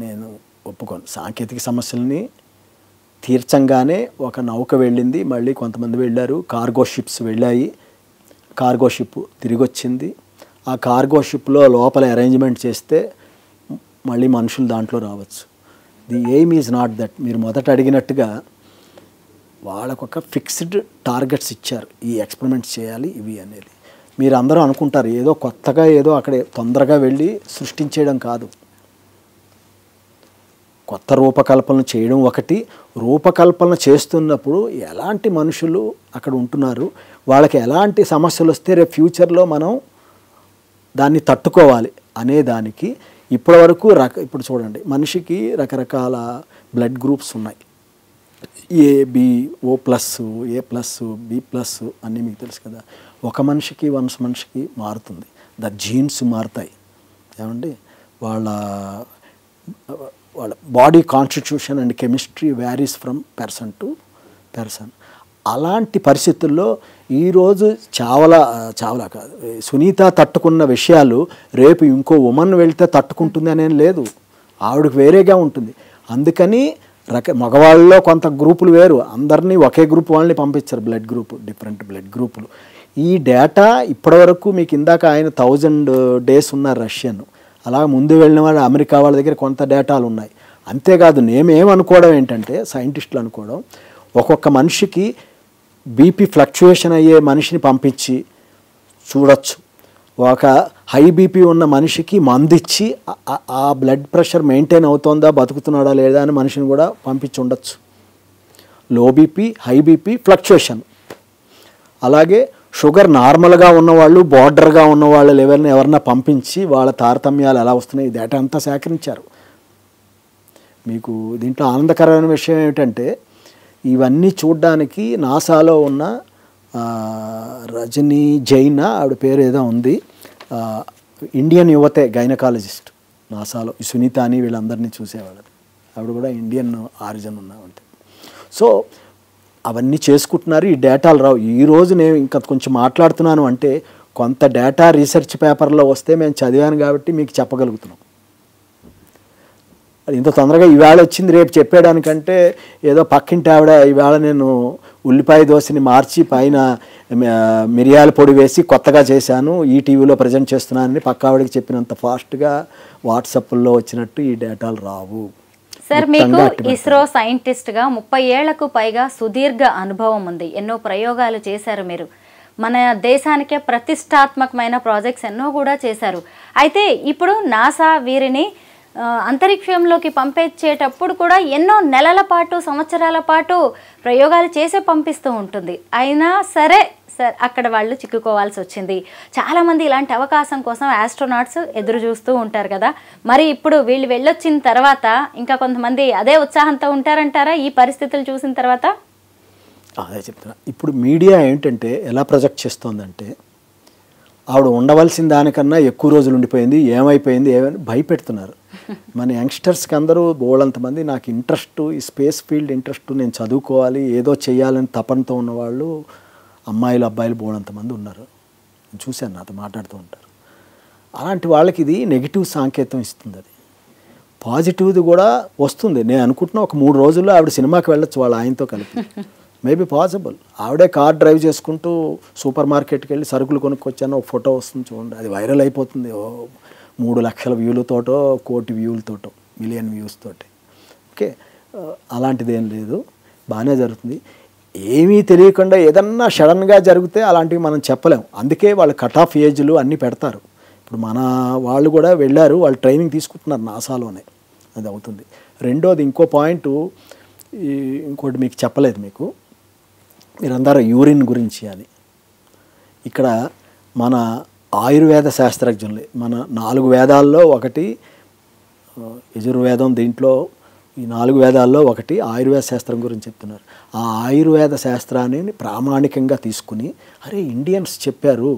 నేను ఒప్పుకోను. సాంకేతిక సమస్యలని తీర్చంగానే ఒక నౌక వెళ్ళింది, మళ్ళీ కొంతమంది వెళ్ళారు, కార్గో షిప్స్ వెళ్ళాయి, కార్గో షిప్ తిరిగి వచ్చింది. ఆ కార్గో షిప్లో లోపల అరేంజ్మెంట్ చేస్తే మళ్ళీ మనుషులు దాంట్లో రావచ్చు. The aim is not that. మీరు మొదట అడిగినట్టుగా వాళ్ళకు ఒక ఫిక్స్డ్ టార్గెట్స్ ఇచ్చారు, ఈ ఎక్స్పెరిమెంట్స్ చేయాలి ఇవి అనేది. మీరు అందరూ అనుకుంటారు ఏదో కొత్తగా ఏదో అక్కడే తొందరగా వెళ్ళి సృష్టించేయడం కాదు. కొత్త రూపకల్పన చేయడం ఒకటి, రూపకల్పన చేస్తున్నప్పుడు ఎలాంటి మనుషులు అక్కడ ఉంటున్నారు, వాళ్ళకి ఎలాంటి సమస్యలు వస్తే రేపు ఫ్యూచర్లో మనం దాన్ని తట్టుకోవాలి అనే దానికి ఇప్పటివరకు ఇప్పుడు చూడండి, మనిషికి రకరకాల బ్లడ్ గ్రూప్స్ ఉన్నాయి. ఏబి, ఓ ప్లస్, ఏ ప్లస్, బి ప్లస్ అన్నీ మీకు తెలుసు కదా. ఒక మనిషికి మనిషికి మారుతుంది, జీన్స్ మారుతాయి. ఏమండి వాళ్ళ body constitution and chemistry varies from person to person. అలాంటి పరిస్థితుల్లో ఈరోజు చావలా కాదు, సునీత తట్టుకున్న విషయాలు రేపు ఇంకో ఉమెన్ వెళ్తే తట్టుకుంటుంది అనేం లేదు, ఆవిడకి వేరేగా ఉంటుంది. అందుకని మగవాళ్ళలో కొంత గ్రూపులు వేరు, అందరినీ ఒకే గ్రూప్ వాళ్ళని పంపించారు, బ్లడ్ గ్రూప్, డిఫరెంట్ బ్లడ్ గ్రూపులు. ఈ డేటా ఇప్పటివరకు మీకు ఇందాక ఆయన 1000 days ఉన్నారు రష్యన్, అలా ముందు వెళ్ళిన వాళ్ళు అమెరికా వాళ్ళ దగ్గర కొంత డేటాలు ఉన్నాయి. అంతేకాదు నేమేమనుకోవడం ఏంటంటే, సైంటిస్టులు అనుకోవడం, ఒక్కొక్క మనిషికి బీపీ ఫ్లక్చుయేషన్ అయ్యే మనిషిని పంపించి చూడొచ్చు, ఒక హై బీపీ ఉన్న మనిషికి మందిచ్చి ఆ బ్లడ్ ప్రెషర్ మెయింటైన్ అవుతుందా, బతుకుతున్నాడా లేదా అని మనిషిని కూడా పంపించి ఉండొచ్చు. Low BP, high BP, fluctuation. అలాగే షుగర్ నార్మల్గా ఉన్నవాళ్ళు, బార్డర్గా ఉన్న వాళ్ళ లెవెల్ని ఎవరన్నా పంపించి వాళ్ళ తారతమ్యాలు ఎలా వస్తున్నాయి ఈ డేటా అంతా సేకరించారు. మీకు దీంట్లో ఆనందకరమైన విషయం ఏమిటంటే, ఇవన్నీ చూడడానికి నాసాలో ఉన్న రజనీ జైన్, ఆవిడ పేరు ఏదో ఉంది, ఇండియన్ యువతే గైనకాలజిస్ట్ నాసాలో, ఈ సునీత అని వీళ్ళందరినీ చూసేవాళ్ళు, ఆవిడ కూడా ఇండియన్ ఆరిజిన్ ఉన్నామంటే. సో అవన్నీ చేసుకుంటున్నారు, ఈ డేటాలు రావు. ఈరోజు నేను ఇంకా కొంచెం మాట్లాడుతున్నాను అంటే కొంత డేటా రీసెర్చ్ పేపర్లో వస్తే మేము చదివాను కాబట్టి మీకు చెప్పగలుగుతున్నాం. అది ఇంత తొందరగా ఈవేళ వచ్చింది రేపు చెప్పేయడానికంటే ఏదో పక్కింటి ఆవిడ ఈవేళ నేను ఉల్లిపాయ దోశని మార్చి పైన మిరియాల పొడి వేసి కొత్తగా చేశాను, ఈ టీవీలో ప్రజెంట్ చేస్తున్నానని పక్క ఆవిడకి చెప్పినంత ఫాస్ట్గా వాట్సాప్లో వచ్చినట్టు ఈ డేటాలు రావు. సార్ మీకు ఇస్రో సైంటిస్ట్గా 30 ఏళ్లకు పైగా సుదీర్ఘ అనుభవం ఉంది. ఎన్నో ప్రయోగాలు చేశారు మీరు. మన దేశానికే ప్రతిష్టాత్మకమైన ప్రాజెక్ట్స్ ఎన్నో కూడా చేశారు. అయితే ఇప్పుడు నాసా వీరిని అంతరిక్షంలోకి పంపించేటప్పుడు కూడా ఎన్నో నెలల పాటు సంవత్సరాల పాటు ప్రయోగాలు చేసే పంపిస్తూ ఉంటుంది. అయినా సరే సార్ అక్కడ వాళ్ళు చిక్కుకోవాల్సి వచ్చింది. చాలామంది ఇలాంటి అవకాశం కోసం ఆస్ట్రోనాట్స్ ఎదురు చూస్తూ ఉంటారు కదా. మరి ఇప్పుడు వీళ్ళు వెళ్ళొచ్చిన తర్వాత ఇంకా కొంతమంది అదే ఉత్సాహంతో ఉంటారంటారా ఈ పరిస్థితులు చూసిన తర్వాత? అదే చెప్తున్నా. ఇప్పుడు మీడియా ఏంటంటే ఎలా ప్రొజెక్ట్ చేస్తోందంటే ఆవిడ ఉండవలసిన దానికన్నా ఎక్కువ రోజులు ఉండిపోయింది, ఏమైపోయింది ఏమైనా భయపెడుతున్నారు. మన యంగ్స్టర్స్కి అందరూ బోళ్ళంతమంది నాకు ఇంట్రెస్ట్, ఈ స్పేస్ ఫీల్డ్ ఇంట్రెస్ట్, నేను చదువుకోవాలి ఏదో చేయాలని తపనతో ఉన్నవాళ్ళు అమ్మాయిలు అబ్బాయిలు బోళ్ళంతమంది ఉన్నారు. చూశాను, నాతో మాట్లాడుతూ ఉంటారు. అలాంటి వాళ్ళకి ఇది నెగిటివ్ సంకేతం ఇస్తుంది. అది పాజిటివ్ది కూడా వస్తుంది. నేను అనుకుంటున్నా ఒక 3 రోజుల్లో ఆవిడ సినిమాకి వెళ్ళొచ్చు వాళ్ళ ఆయనతో కలిపి. Maybe possible. ఆవిడే కార్ డ్రైవ్ చేసుకుంటూ సూపర్ మార్కెట్కి వెళ్ళి సరుకులు కొనుక్కొచ్చాను, ఒక ఫోటో వస్తుంది చూడండి, అది వైరల్ అయిపోతుంది. 3 లక్షల వ్యూలతోటో 1 కోటి వ్యూలతోటో, మిలియన్ వ్యూస్ తోటి. ఓకే, అలాంటిది ఏం లేదు, బాగానే జరుగుతుంది. ఏమీ తెలియకుండా ఏదన్నా సడన్గా జరిగితే అలాంటివి మనం చెప్పలేం. అందుకే వాళ్ళు కట్ ఆఫ్ ఏజ్లు అన్నీ పెడతారు. ఇప్పుడు మన వాళ్ళు కూడా వెళ్ళారు, వాళ్ళు ట్రైనింగ్ తీసుకుంటున్నారు నాసాలోనే, అది అవుతుంది. రెండోది ఇంకో పాయింట్, ఇంకోటి మీకు చెప్పలేదు, మీకు మీరందరూ యూరిన్ గురించి అని. ఇక్కడ మన ఆయుర్వేద శాస్త్రజ్ఞులు, మన 4 వేదాల్లో ఒకటి యజుర్వేదం, దీంట్లో ఈ 4 వేదాల్లో ఒకటి ఆయుర్వేద శాస్త్రం గురించి చెప్తున్నారు. ఆ ఆయుర్వేద శాస్త్రాన్ని ప్రామాణికంగా తీసుకుని, అరే ఇండియన్స్ చెప్పారు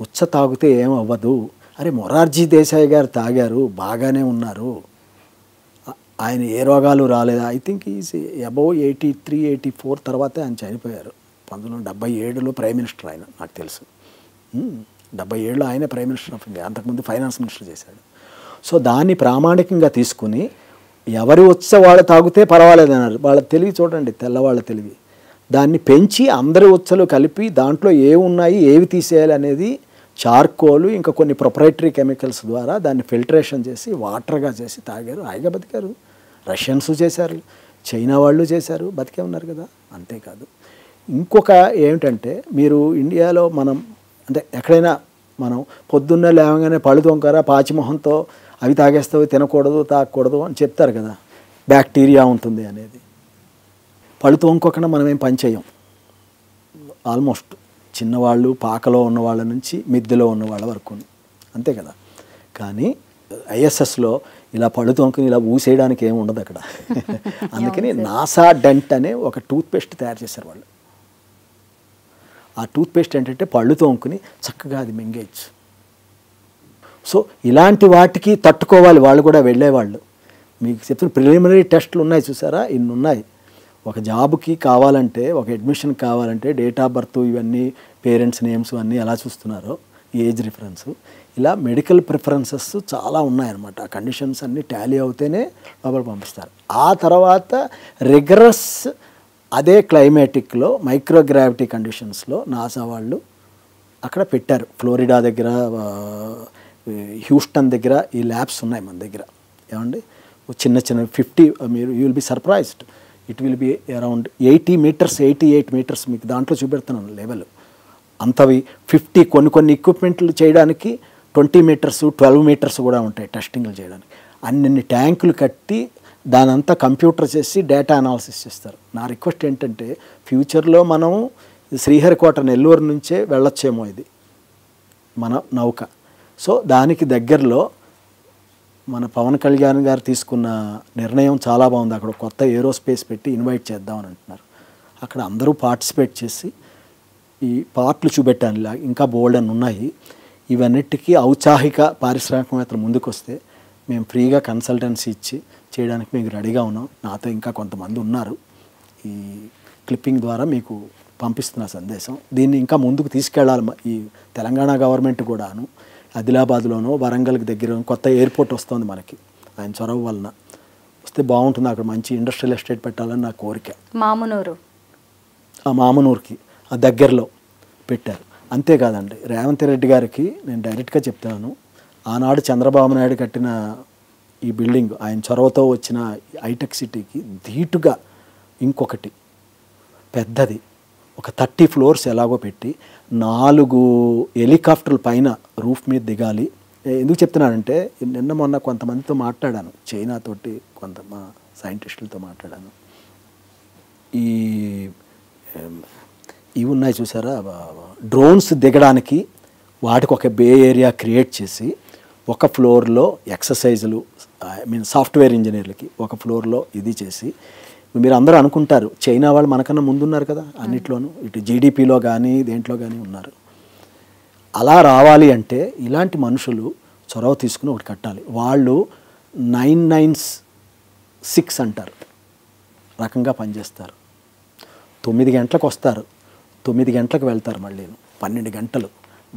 ఉచ్చ తాగితే ఏం అవ్వదు, అరే మొరార్జీ దేశాయ్ గారు తాగారు బాగానే ఉన్నారు, ఆయన ఏ రోగాలు రాలేదు. ఐ థింక్ ఈజ్ అబౌవ్ 83, 84 తర్వాతే ఆయన చనిపోయారు. 1977లో ప్రైమ్ మినిస్టర్ ఆయన, నాకు తెలుసు. 77లో ఆయనే ప్రైమ్ మినిస్టర్ ఆఫ్ ఇండియా, అంతకుముందు ఫైనాన్స్ మినిస్టర్ చేశాడు. సో దాన్ని ప్రామాణికంగా తీసుకుని ఎవరి వచ్చే వాళ్ళు తాగితే పర్వాలేదన్నారు. వాళ్ళ తెలివి చూడండి, తెల్లవాళ్ళ తెలివి. దాన్ని పెంచి అందరి ఉచ్చలు కలిపి దాంట్లో ఏవి ఉన్నాయి ఏవి తీసేయాలి అనేది చార్కోలు ఇంకా కొన్ని ప్రొప్రైటరీ కెమికల్స్ ద్వారా దాన్ని ఫిల్టరేషన్ చేసి వాటర్గా చేసి తాగారు, హాయిగా బతికారు. రష్యన్స్ చేశారు, చైనా వాళ్ళు చేశారు, బతికే ఉన్నారు కదా. అంతేకాదు ఇంకొక ఏమిటంటే, మీరు ఇండియాలో మనం అంటే ఎక్కడైనా మనం పొద్దున్నే లేవగానే పళ్ళు తొంకర పాచిమొహంతో అవి తాగేస్తావు, తినకూడదు తాగకూడదు అని చెప్తారు కదా, బ్యాక్టీరియా ఉంటుంది అనేది. పళ్ళు తోముకోకుండా మనం ఏం పని చేయం. ఆల్మోస్ట్ చిన్నవాళ్ళు పాకలో ఉన్న వాళ్ళ నుంచి మిద్దెలో ఉన్న వాళ్ళ వరకు, అంతే కదా. కానీ ఐఎస్ఎస్లో ఇలా పళ్ళు తోముకుని ఇలా ఊసేయడానికి ఏమి ఉండదు అక్కడ. అందుకని నాసా డెంట్ అనే ఒక టూత్పేస్ట్ తయారు చేశారు వాళ్ళు. ఆ టూత్పేస్ట్ ఏంటంటే పళ్ళు తోముకుని చక్కగా అది మింగేయచ్చు. సో ఇలాంటి వాటికి తట్టుకోవాలి వాళ్ళు కూడా వెళ్ళేవాళ్ళు. మీకు చెప్తున్న ప్రిలిమినరీ టెస్టులు ఉన్నాయి చూసారా, ఇన్ని ఉన్నాయి. ఒక జాబ్కి కావాలంటే, ఒక అడ్మిషన్ కావాలంటే డేట్ ఆఫ్ బర్త్ ఇవన్నీ పేరెంట్స్ నేమ్స్ అన్నీ ఎలా చూస్తున్నారో, ఏజ్ రిఫరెన్స్, ఇలా మెడికల్ ప్రిఫరెన్సెస్ చాలా ఉన్నాయన్నమాట. ఆ కండిషన్స్ అన్నీ టాలీ అవుతేనే లోపల పంపిస్తారు. ఆ తర్వాత రిగరస్ అదే క్లైమేటిక్లో మైక్రోగ్రావిటీ కండిషన్స్లో నాసా వాళ్ళు అక్కడ పెట్టారు. ఫ్లోరిడా దగ్గర, హ్యూస్టన్ దగ్గర ఈ ల్యాబ్స్ ఉన్నాయి మన దగ్గర. ఏమండి చిన్న చిన్న 50, మీరు you will be surprised, it will be around 80 metres 88 metres, మీకు దాంట్లో చూపెడుతున్నాను లెవెల్ అంతవి. 50 కొన్ని ఎక్విప్మెంట్లు చేయడానికి 20 మీటర్స్ 12 మీటర్స్ కూడా ఉంటాయి టెస్టింగ్లు చేయడానికి. అన్ని ట్యాంకులు కట్టి దానంతా కంప్యూటర్ చేసి డేటా అనాలిసిస్ చేస్తారు. నా రిక్వెస్ట్ ఏంటంటే, ఫ్యూచర్లో మనం శ్రీహరికోట నెల్లూరు నుంచే వెళ్ళొచ్చేమో ఇది మన నౌక. సో దానికి దగ్గరలో మన పవన్ కళ్యాణ్ గారు తీసుకున్న నిర్ణయం చాలా బాగుంది. అక్కడ కొత్త ఏరోస్పేస్ పెట్టి ఇన్వైట్ చేద్దామని అంటున్నారు. అక్కడ అందరూ పార్టిసిపేట్ చేసి ఈ పార్ట్లు చూపెట్టాను. ఇలా ఇంకా బోల్డ్ అని ఉన్నాయి. ఇవన్నిటికీ ఔత్సాహిక పారిశ్రామికవేత్తలు ముందుకు వస్తే మేము ఫ్రీగా కన్సల్టెన్సీ ఇచ్చి చేయడానికి మీకు రెడీగా ఉన్నాం. నాతో ఇంకా కొంతమంది ఉన్నారు. ఈ క్లిప్పింగ్ ద్వారా మీకు పంపిస్తున్న సందేశం. దీన్ని ఇంకా ముందుకు తీసుకెళ్ళాలి. ఈ తెలంగాణ గవర్నమెంట్ కూడాను ఆదిలాబాద్లోనో వరంగల్కి దగ్గర కొత్త ఎయిర్పోర్ట్ వస్తుంది మనకి, ఆయన చొరవ వలన వస్తే బాగుంటుంది. అక్కడ మంచి ఇండస్ట్రియల్ ఎస్టేట్ పెట్టాలని నా కోరిక. మామనూరుకి ఆ దగ్గరలో పెట్టారు. అంతేకాదండి, రేవంత్ రెడ్డి గారికి నేను డైరెక్ట్గా చెప్తున్నాను, ఆనాడు చంద్రబాబు నాయుడు కట్టిన ఈ బిల్డింగ్ ఆయన చొరవతో వచ్చిన హైటెక్ సిటీకి ధీటుగా ఇంకొకటి పెద్దది ఒక 30 floors ఎలాగో పెట్టి 4 హెలికాప్టర్ల పైన రూఫ్ మీద దిగాలి. ఎందుకు చెప్తున్నానంటే నిన్న మొన్న కొంతమందితో మాట్లాడాను, చైనా తోటి కొంత మా సైంటిస్టులతో మాట్లాడాను. ఇవి ఉన్నాయి చూసారా, డ్రోన్స్ దిగడానికి వాటికి ఒక బే ఏరియా క్రియేట్ చేసి ఒక ఫ్లోర్లో ఎక్సర్సైజులు, సాఫ్ట్వేర్ ఇంజనీర్లకి ఒక ఫ్లోర్లో ఇది చేసి, మీరు అందరూ అనుకుంటారు చైనా వాళ్ళు మనకన్నా ముందున్నారు కదా అన్నిట్లోనూ, ఇటు జీడిపిలో కానీ దేంట్లో కానీ ఉన్నారు. అలా రావాలి అంటే ఇలాంటి మనుషులు చొరవ తీసుకుని ఒకటి కట్టాలి. వాళ్ళు 996 అంటారు రకంగా పనిచేస్తారు. 9 గంటలకు వస్తారు, 9 గంటలకు వెళ్తారు, మళ్ళీ 12 గంటలు,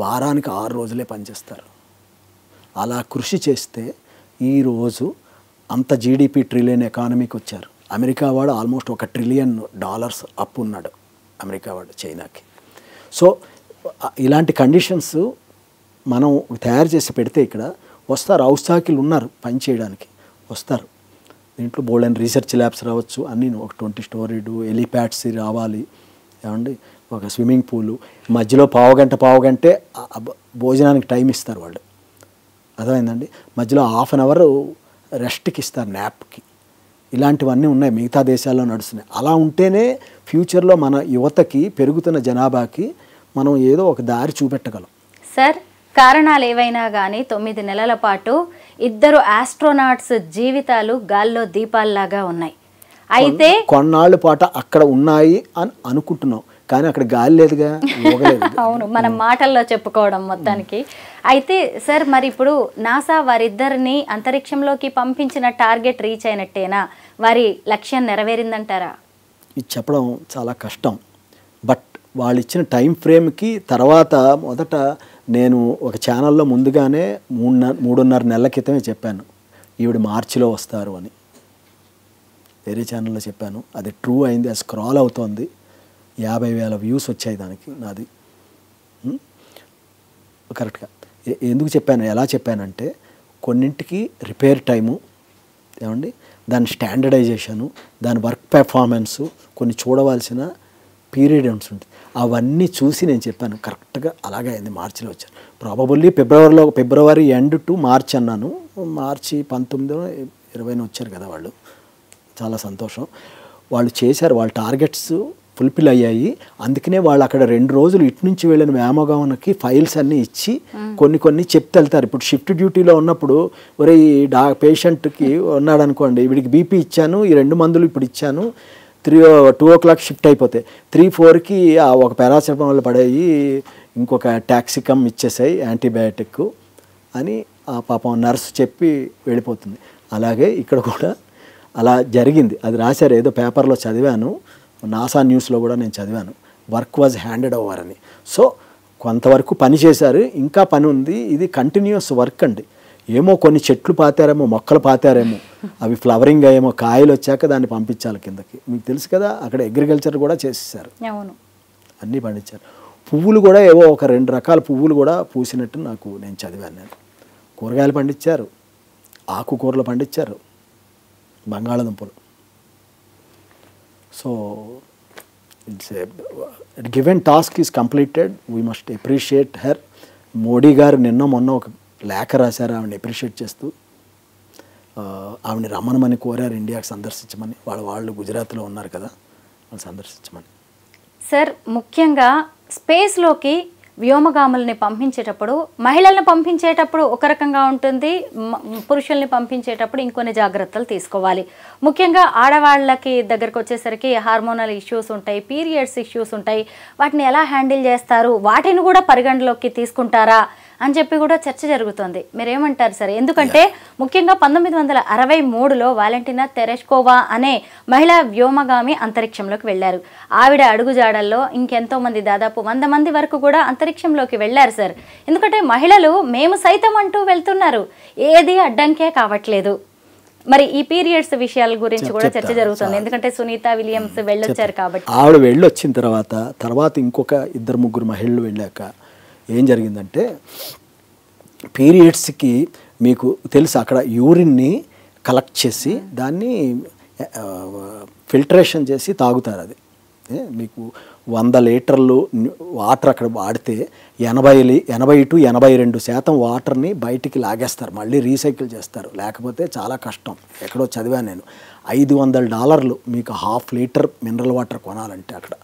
వారానికి 6 రోజులే పనిచేస్తారు. అలా కృషి చేస్తే ఈరోజు అంత జీడిపి ట్రిలియన్ ఎకానమీకి వచ్చారు. అమెరికా వాడు ఆల్మోస్ట్ $1 ట్రిలియన్ అప్పు ఉన్నాడు అమెరికా వాడు చైనాకి. సో ఇలాంటి కండిషన్స్ మనం తయారు చేసి పెడితే ఇక్కడ వస్తారు, ఔత్సాహికులు ఉన్నారు పని చేయడానికి వస్తారు. దీంట్లో బోల్డెన్ రీసెర్చ్ ల్యాబ్స్ రావచ్చు, అన్నీ ఒక 20 స్టోరీడ్ హెలిప్యాడ్స్ రావాలి, ఏమండి ఒక స్విమ్మింగ్ పూలు, మధ్యలో పావుగంటే భోజనానికి టైం ఇస్తారు వాళ్ళు, అర్థమైందండి. మధ్యలో ½ అన్ అవర్ రెస్ట్కి ఇస్తారు, న్యాప్కి. ఇలాంటివన్నీ ఉన్నాయి, మిగతా దేశాల్లో నడుస్తున్నాయి. అలా ఉంటేనే ఫ్యూచర్లో మన యువతకి, పెరుగుతున్న జనాభాకి మనం ఏదో ఒక దారి చూపెట్టగలం. సార్, కారణాలు ఏవైనా కానీ 9 నెలల పాటు 2 ఆస్ట్రోనాట్స్ జీవితాలు గాల్లో దీపాల్లాగా ఉన్నాయి. అయితే కొన్నాళ్ళ పాటు అక్కడ ఉన్నాయి అని అనుకుంటున్నాం, కానీ అక్కడ గాలి లేదుగా. అవును, మనం మాటల్లో చెప్పుకోవడం మొత్తానికి. అయితే సార్, మరి ఇప్పుడు నాసా వారిద్దరిని అంతరిక్షంలోకి పంపించిన టార్గెట్ రీచ్ అయినట్టేనా? వారి లక్ష్యం నెరవేరిందంటారా? ఇది చెప్పడం చాలా కష్టం. బట్ వాళ్ళు ఇచ్చిన టైం ఫ్రేమ్కి తర్వాత మొదట నేను ఒక ఛానల్లో ముందుగానే 3.5 నెలల క్రితమే చెప్పాను ఈవిడ మార్చిలో వస్తారు అని. వేరే ఛానల్లో చెప్పాను, అది ట్రూ అయింది. అది స్క్రాల్ అవుతోంది, 50,000 వ్యూస్ వచ్చాయి దానికి, నాది కరెక్ట్గా. ఎందుకు చెప్పాను, ఎలా చెప్పానంటే కొన్నింటికి రిపేర్ టైము, ఏమండి దాని స్టాండర్డైజేషను, దాని వర్క్ పెర్ఫార్మెన్సు, కొన్ని చూడవలసిన పీరియడ్ ఉంటుంది. అవన్నీ చూసి నేను చెప్పాను, కరెక్ట్గా అలాగే అయింది. మార్చిలో వచ్చాను. Probably February end to March అన్నాను. మార్చి 19, 20 వచ్చారు కదా వాళ్ళు. చాలా సంతోషం. వాళ్ళు చేశారు, వాళ్ళ టార్గెట్స్ ఫుల్ఫిల్ అయ్యాయి. అందుకనే వాళ్ళు అక్కడ 2 రోజులు ఇటు నుంచి వెళ్ళిన వ్యామోగమనకి ఫైల్స్ అన్నీ ఇచ్చి కొన్ని చెప్తే వెళ్తారు. ఇప్పుడు షిఫ్ట్ డ్యూటీలో ఉన్నప్పుడు ఒరే ఈ పేషెంట్కి ఉన్నాడు అనుకోండి, వీడికి బీపీ ఇచ్చాను, ఈ 2 మందులు ఇప్పుడు ఇచ్చాను, 2 o'clock షిఫ్ట్ అయిపోతాయి, 3-4కి ఒక పారాసిటమాల్ పడేయి, ఇంకొక టాక్సికమ్ ఇచ్చేసాయి యాంటీబయాటిక్ అని ఆ పాపం నర్సు చెప్పి వెళ్ళిపోతుంది. అలాగే ఇక్కడ కూడా అలా జరిగింది. అది రాశారు, ఏదో పేపర్లో చదివాను, నాసా న్యూస్లో కూడా నేను చదివాను, వర్క్ వాజ్ హ్యాండెడ్ ఓవర్ అని. సో కొంతవరకు పని చేశారు, ఇంకా పని ఉంది. ఇది కంటిన్యూస్ వర్క్ అండి. ఏమో కొన్ని చెట్లు పాతారేమో, మొక్కలు పాతారేమో, అవి ఫ్లవరింగ్ అయ్యేమో, కాయలు వచ్చాక దాన్ని పంపించాలి కిందకి. మీకు తెలుసు కదా, అక్కడ అగ్రికల్చర్ కూడా చేసేసారు, అన్నీ పండించారు. పువ్వులు కూడా ఏవో ఒక 2 రకాల పువ్వులు కూడా పూసినట్టు నేను చదివాను. నేను కూరగాయలు పండించారు, ఆకుకూరలు పండించారు, బంగాళదుంపలు. So it's given task is completed, we must appreciate her. Modi గారు నిన్న మొన్న ఒక లేఖ రాశారు ఆవిడని అప్రిషియేట్ చేస్తూ. ఆవిడని రమ్మనమని కోరారు, ఇండియాకి సందర్శించమని. వాళ్ళు గుజరాత్లో ఉన్నారు కదా, వాళ్ళు సందర్శించమని. సార్, ముఖ్యంగా స్పేస్లోకి వ్యోమగాముల్ని పంపించేటప్పుడు, మహిళల్ని పంపించేటప్పుడు ఒక రకంగా ఉంటుంది, పురుషుల్ని పంపించేటప్పుడు ఇంకొన్ని జాగ్రత్తలు తీసుకోవాలి. ముఖ్యంగా ఆడవాళ్ళకి దగ్గరకు వచ్చేసరికి హార్మోనల్ ఇష్యూస్ ఉంటాయి, పీరియడ్స్ ఇష్యూస్ ఉంటాయి. వాటిని ఎలా హ్యాండిల్ చేస్తారు, వాటిని కూడా పరిగణలోకి తీసుకుంటారా అని చెప్పి కూడా చర్చ జరుగుతుంది. మీరేమంటారు సార్? ఎందుకంటే ముఖ్యంగా 1963లో వాలెంటినా తెరెష్కోవా అనే మహిళా వ్యోమగామి అంతరిక్షంలోకి వెళ్ళారు. ఆవిడ అడుగుజాడల్లో ఇంకెంతో మంది, దాదాపు 100 మంది వరకు కూడా అంతరిక్షంలోకి వెళ్ళారు సార్. ఎందుకంటే మహిళలు మేము సైతం అంటూ వెళ్తున్నారు, ఏది అడ్డంకే కావట్లేదు. మరి ఈ పీరియడ్స్ విషయాల గురించి కూడా చర్చ జరుగుతుంది, ఎందుకంటే సునీత విలియమ్స్ వెళ్ళొచ్చారు కాబట్టి. ఆవిడ వెళ్ళొచ్చిన తర్వాత ఇంకొక 2-3 మహిళలు వెళ్ళాక ఏం జరిగిందంటే, పీరియడ్స్కి మీకు తెలుసు అక్కడ యూరిన్ని కలెక్ట్ చేసి దాన్ని ఫిల్టరేషన్ చేసి తాగుతారు. అది మీకు 100 లీటర్లు వాటర్ అక్కడ వాడితే 80 to 82% వాటర్ని బయటికి లాగేస్తారు, మళ్ళీ రీసైకిల్ చేస్తారు. లేకపోతే చాలా కష్టం. ఎక్కడో చదివాను నేను, $500 మీకు 1/2 లీటర్ మినరల్ వాటర్ కొనాలంటే అక్కడ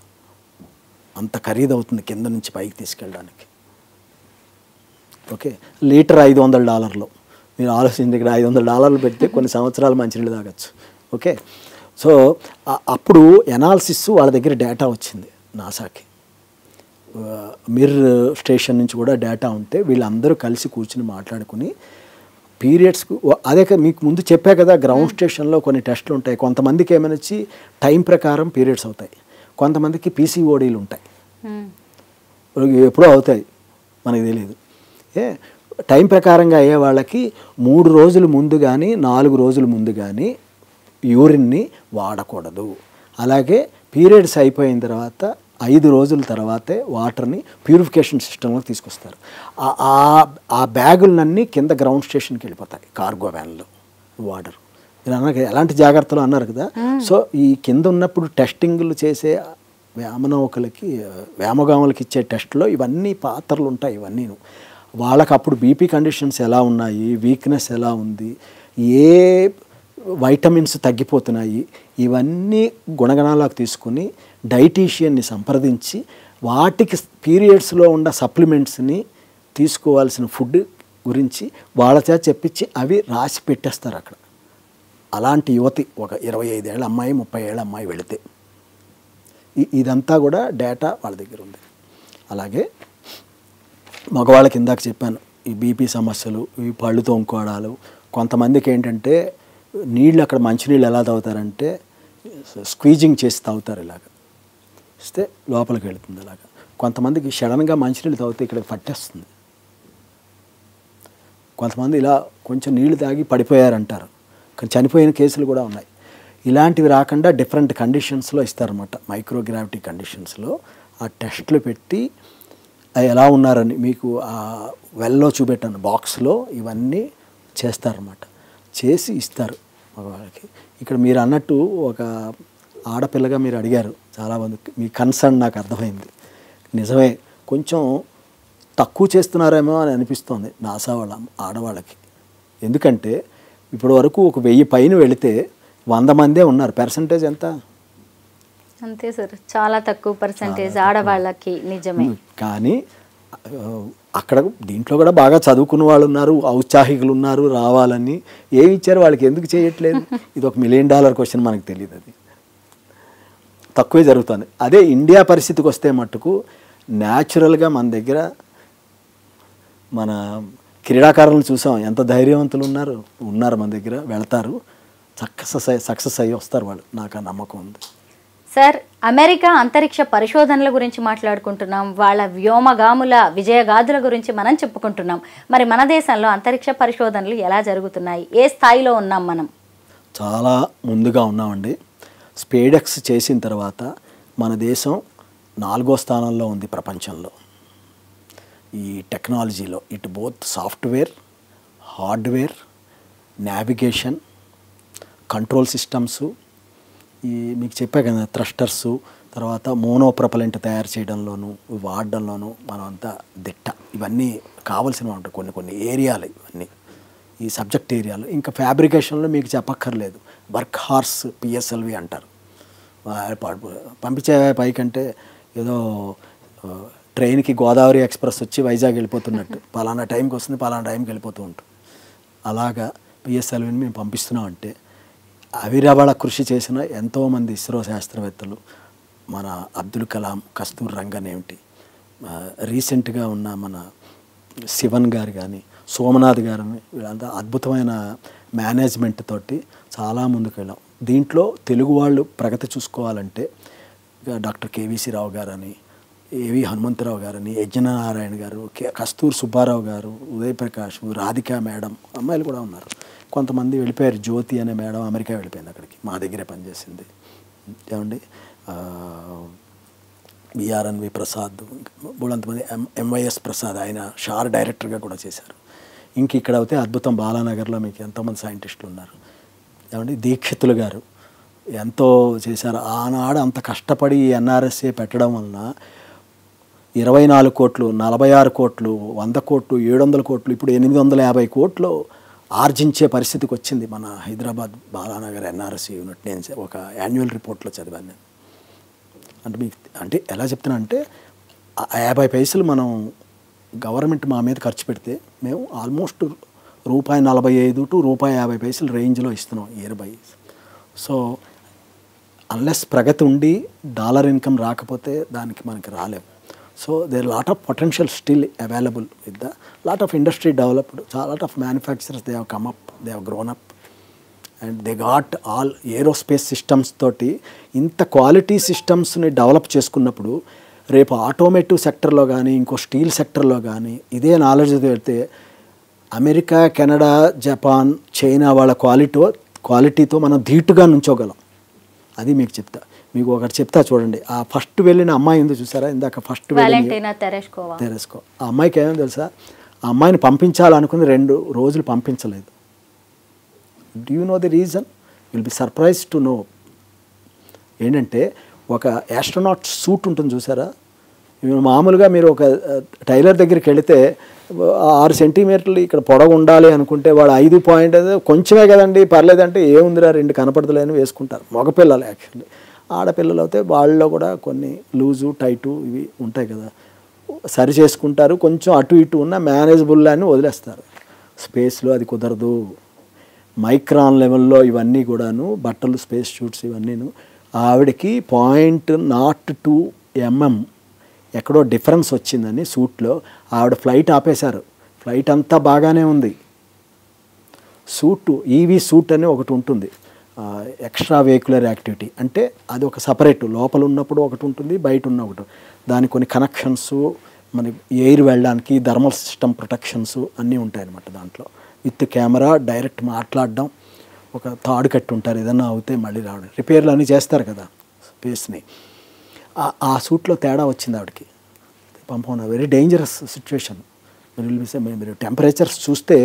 అంత ఖరీదవుతుంది కింద నుంచి పైకి తీసుకెళ్ళడానికి. Okay, litre $500. మీరు ఆలోచించి ఇక్కడ $500 పెడితే కొన్ని సంవత్సరాలు మంచినీళ్ళు తాగొచ్చు. ఓకే, సో అప్పుడు ఎనాలిసిస్ వాళ్ళ దగ్గర డేటా వచ్చింది నాసాకి. మిర్ స్టేషన్ నుంచి కూడా డేటా ఉంటే వీళ్ళందరూ కలిసి కూర్చుని మాట్లాడుకుని పీరియడ్స్కు, అదే మీకు ముందు చెప్పా కదా, గ్రౌండ్ స్టేషన్లో కొన్ని టెస్టులు ఉంటాయి. కొంతమందికి ఏమైనా వచ్చి టైం ప్రకారం పీరియడ్స్ అవుతాయి, కొంతమందికి పీసీఓడీలు ఉంటాయి, ఎప్పుడో అవుతాయి మనకి తెలియదు. టైం ప్రకారంగా అయ్యే వాళ్ళకి 3 రోజుల ముందు కానీ 4 రోజుల ముందు కానీ యూరిన్ని వాడకూడదు. అలాగే పీరియడ్స్ అయిపోయిన తర్వాత 5 రోజుల తర్వాతే వాటర్ని ప్యూరిఫికేషన్ సిస్టంలోకి తీసుకొస్తారు. ఆ బ్యాగులన్నీ కింద గ్రౌండ్ స్టేషన్కి వెళ్ళిపోతాయి, కార్గో వ్యాన్లో వాటర్. మీరు అన్నారు ఎలాంటి జాగ్రత్తలు అన్నారు కదా. సో ఈ కింద ఉన్నప్పుడు టెస్టింగ్లు చేసే వ్యామగాములకి ఇచ్చే టెస్ట్లో ఇవన్నీ పాత్రలు ఉంటాయి. ఇవన్నీ వాళ్ళకి అప్పుడు బీపీ కండిషన్స్ ఎలా ఉన్నాయి, వీక్నెస్ ఎలా ఉంది, ఏ వైటమిన్స్ తగ్గిపోతున్నాయి, ఇవన్నీ గుణగణాలకు తీసుకుని డైటీషియన్ని సంప్రదించి వాటికి పీరియడ్స్లో ఉన్న సప్లిమెంట్స్ని తీసుకోవాల్సిన ఫుడ్ గురించి వాళ్ళ చేత చెప్పించి అవి రాసి పెట్టేస్తారు అక్కడ. అలాంటి యువతి ఒక 25 ఏళ్ళ అమ్మాయి 30 ఏళ్ళ అమ్మాయి వెళితే ఇదంతా కూడా డేటా వాళ్ళ దగ్గర ఉంది. అలాగే మగవాళ్ళకి ఇందాక చెప్పాను, ఈ బీపీ సమస్యలు, ఈ పళ్ళు తోముకోవడాలు, కొంతమందికి ఏంటంటే నీళ్ళు అక్కడ మంచినీళ్ళు ఎలా తాగుతారంటే స్క్వీజింగ్ చేసి తాగుతారు, ఇలాగ ఇస్తే లోపలికి వెళుతుంది. అలాగా కొంతమందికి సడన్గా మంచినీళ్ళు తాగితే ఇక్కడ పట్టేస్తుంది. కొంతమంది ఇలా కొంచెం నీళ్లు తాగి పడిపోయారంటారు, కానీ చనిపోయిన కేసులు కూడా ఉన్నాయి. ఇలాంటివి రాకుండా డిఫరెంట్ కండిషన్స్లో ఇస్తారన్నమాట. మైక్రోగ్రావిటీ కండిషన్స్లో ఆ టెస్ట్లు పెట్టి ఎలా ఉన్నారని మీకు ఆ వెల్లో చూపెట్టాను బాక్స్లో ఇవన్నీ చేస్తారన్నమాట. చేసి ఇస్తారు మగవాళ్ళకి. ఇక్కడ మీరు అన్నట్టు ఒక ఆడపిల్లగా మీరు అడిగారు చాలామందికి, మీ కన్సర్న్ నాకు అర్థమైంది. నిజమే, కొంచెం తక్కువ చేస్తున్నారేమో అని అనిపిస్తోంది నాసా వాళ్ళ ఆడవాళ్ళకి. ఎందుకంటే ఇప్పటి వరకు ఒక 1000 పైన వెళితే 100 మందే ఉన్నారు. పర్సంటేజ్ ఎంత? అంతే సార్, చాలా తక్కువ పర్సంటేజ్ ఆడవాళ్ళకి. నిజమే, కానీ అక్కడ దీంట్లో కూడా బాగా చదువుకున్న వాళ్ళు ఉన్నారు, ఔత్సాహికులు ఉన్నారు, రావాలని. ఏమి ఇచ్చారు వాళ్ళకి, ఎందుకు చేయట్లేదు? ఇది ఒక $1 మిలియన్ క్వశ్చన్, మనకు తెలియదు. అది తక్కువే జరుగుతుంది. అదే ఇండియా పరిస్థితికి వస్తే మట్టుకు న్యాచురల్గా మన దగ్గర మన క్రీడాకారులను చూసాం, ఎంత ధైర్యవంతులు ఉన్నారు మన దగ్గర. వెళతారు, సక్సెస్ అయ్యి వస్తారు వాళ్ళు. నాకు ఆ నమ్మకం ఉంది. సార్, అమెరికా అంతరిక్ష పరిశోధనల గురించి మాట్లాడుకుంటున్నాం, వాళ్ళ వ్యోమగాముల విజయగాథల గురించి మనం చెప్పుకుంటున్నాం. మరి మన దేశంలో అంతరిక్ష పరిశోధనలు ఎలా జరుగుతున్నాయి? ఏ స్థాయిలో ఉన్నాం మనం? చాలా ముందుగా ఉన్నామండి. స్పేడెక్స్ చేసిన తర్వాత మన దేశం 4వ స్థానంలో ఉంది ప్రపంచంలో ఈ టెక్నాలజీలో. ఇటు both software, hardware, navigation, control systems, ఈ మీకు చెప్పా కదా థ్రస్టర్సు, తర్వాత మోనోప్రొపలెంట్ తయారు చేయడంలోనూ వాడడంలోనూ మనం అంతా దిట్ట. ఇవన్నీ కావాల్సినవి ఉంటాయి కొన్ని ఏరియాలు, ఇవన్నీ ఈ సబ్జెక్ట్ ఏరియాలు. ఇంకా ఫ్యాబ్రికేషన్లో మీకు చెప్పక్కర్లేదు, వర్క్ హార్స్ PSLV అంటారు. పంపించే పైకంటే ఏదో ట్రైన్కి గోదావరి ఎక్స్ప్రెస్ వచ్చి వైజాగ్ వెళ్ళిపోతున్నట్టు, పలానా టైంకి వస్తుంది, పలానా టైంకి వెళ్ళిపోతూ ఉంటుంది. అలాగా PSLVని మేము పంపిస్తున్నామంటే అవిరవళ కృషి చేసిన ఎంతోమంది ఇస్రో శాస్త్రవేత్తలు, మన అబ్దుల్ కలాం, కస్తూర్ రంగన్ ఏమిటి, రీసెంట్గా ఉన్న మన శివన్ గారు కానీ, సోమనాథ్ గారిని, వీళ్ళంతా అద్భుతమైన మేనేజ్మెంట్ తోటి చాలా ముందుకు వెళ్ళాం. దీంట్లో తెలుగు వాళ్ళు ప్రగతి చూసుకోవాలంటే డాక్టర్ KVC రావు గారని, AV హనుమంతరావు గారని, యజ్ఞనారాయణ గారు, కస్తూర్ సుబ్బారావు గారు, ఉదయ్ ప్రకాష్, రాధిక మేడం, అమ్మాయిలు కూడా ఉన్నారు. కొంతమంది వెళ్ళిపోయారు. జ్యోతి అనే మేడం అమెరికా వెళ్ళిపోయింది, అక్కడికి మా దగ్గరే పనిచేసింది. ఏమండి BRNV ప్రసాద్, మూడంతమంది, MYS ప్రసాద్, ఆయన షార్ డైరెక్టర్గా కూడా చేశారు. ఇంక ఇక్కడ అయితే అద్భుతం బాలానగర్లో మీకు ఎంతోమంది సైంటిస్టులు ఉన్నారు. ఏమండి దీక్షితులు గారు ఎంతో చేశారు. ఆనాడు అంత కష్టపడి ఎన్ఆర్ఎస్ఏ పెట్టడం వలన 24 కోట్లు, 46 కోట్లు, 100 కోట్లు, 700 కోట్లు, ఇప్పుడు 850 కోట్లు ఆర్జించే పరిస్థితికి వచ్చింది మన హైదరాబాద్ బాలానగర్ ఎన్ఆర్ఎస్ఏ యూనిట్. నేను ఒక యాన్యువల్ రిపోర్ట్లో చదివాను నేను. అంటే మీకు అంటే ఎలా చెప్తున్నా అంటే 50 పైసలు మనం గవర్నమెంట్ మా మీద ఖర్చు పెడితే మేము ఆల్మోస్ట్ ₹45 to ₹50 రేంజ్లో ఇస్తున్నాం ఇయర్ బై. సో అన్లెస్ ప్రగతి ఉండి డాలర్ ఇన్కమ్ రాకపోతే దానికి మనకి రాలేము. So there lot of potential still available with the lot of industry developed, lot of manufacturers they have come up, they have grown up and they got all aerospace systems తోటి ఇంత quality సిస్టమ్స్ని develop చేసుకున్నప్పుడు రేపు automotive సెక్టర్లో కానీ ఇంకో steel సెక్టర్లో కానీ ఇదే నాలెడ్జ్ పెడితే అమెరికా, కెనడా, జపాన్, చైనా వాళ్ళ క్వాలిటీతో మనం ధీటుగా నుంచోగలం. అది మీకు చెప్తా. మీకు ఒకటి చెప్తా చూడండి. ఆ ఫస్ట్ వెళ్ళిన అమ్మాయి ఉంది చూసారా, ఇందాక ఫస్ట్ తెరేస్కో. ఆ అమ్మాయికి ఏమో తెలుసా, ఆ అమ్మాయిని పంపించాలనుకుని 2 రోజులు పంపించలేదు. Do you know the reason? Will be surprise to know. ఏంటంటే ఒక యాస్ట్రోనాట్ సూట్ ఉంటుంది చూసారా, మామూలుగా మీరు ఒక టైలర్ దగ్గరికి వెళితే 6 సెంటీమీటర్లు ఇక్కడ పొడవు ఉండాలి అనుకుంటే వాడు 5 పాయింట్ కొంచెమే కదండి పర్లేదంటే ఏముందిరా 2 కనపడతలేని వేసుకుంటారు మగపిల్లలు. యాక్చువల్లీ ఆడపిల్లలు అయితే వాళ్ళలో కూడా కొన్ని లూజు టైటు ఇవి ఉంటాయి కదా, సరి చేసుకుంటారు. కొంచెం అటు ఇటు ఉన్న మేనేజబుల్ అని వదిలేస్తారు. స్పేస్లో అది కుదరదు. మైక్రాన్ లెవెల్లో ఇవన్నీ కూడాను బట్టలు, స్పేస్ షూట్స్ ఇవన్నీను. ఆవిడకి 0.02 mm ఎక్కడో డిఫరెన్స్ వచ్చిందని సూట్లో ఆవిడ ఫ్లైట్ ఆపేశారు. ఫ్లైట్ అంతా బాగానే ఉంది. సూటు ఈవీ సూట్ అని ఒకటి ఉంటుంది, ఎక్స్ట్రా వెహికులర్ యాక్టివిటీ అంటే అది ఒక సపరేట్, లోపల ఉన్నప్పుడు ఒకటి ఉంటుంది, బయట ఉన్న ఒకటి. దానికి కొన్ని కనెక్షన్స్, మన ఎయిర్ వెళ్ళడానికి థర్మల్ సిస్టమ్ ప్రొటెక్షన్స్ అన్నీ ఉంటాయన్నమాట దాంట్లో. విత్ కెమెరా డైరెక్ట్ మాట్లాడడం, ఒక తాడు కట్టి ఉంటారు, ఏదన్నా అవుతే మళ్ళీ రావడం, రిపేర్లు అన్నీ చేస్తారు కదా స్పేస్ని. ఆ సూట్లో తేడా వచ్చింది ఆవిడకి. పంపం వెరీ డేంజరస్ సిచ్యువేషన్. మీరు టెంపరేచర్స్ చూస్తే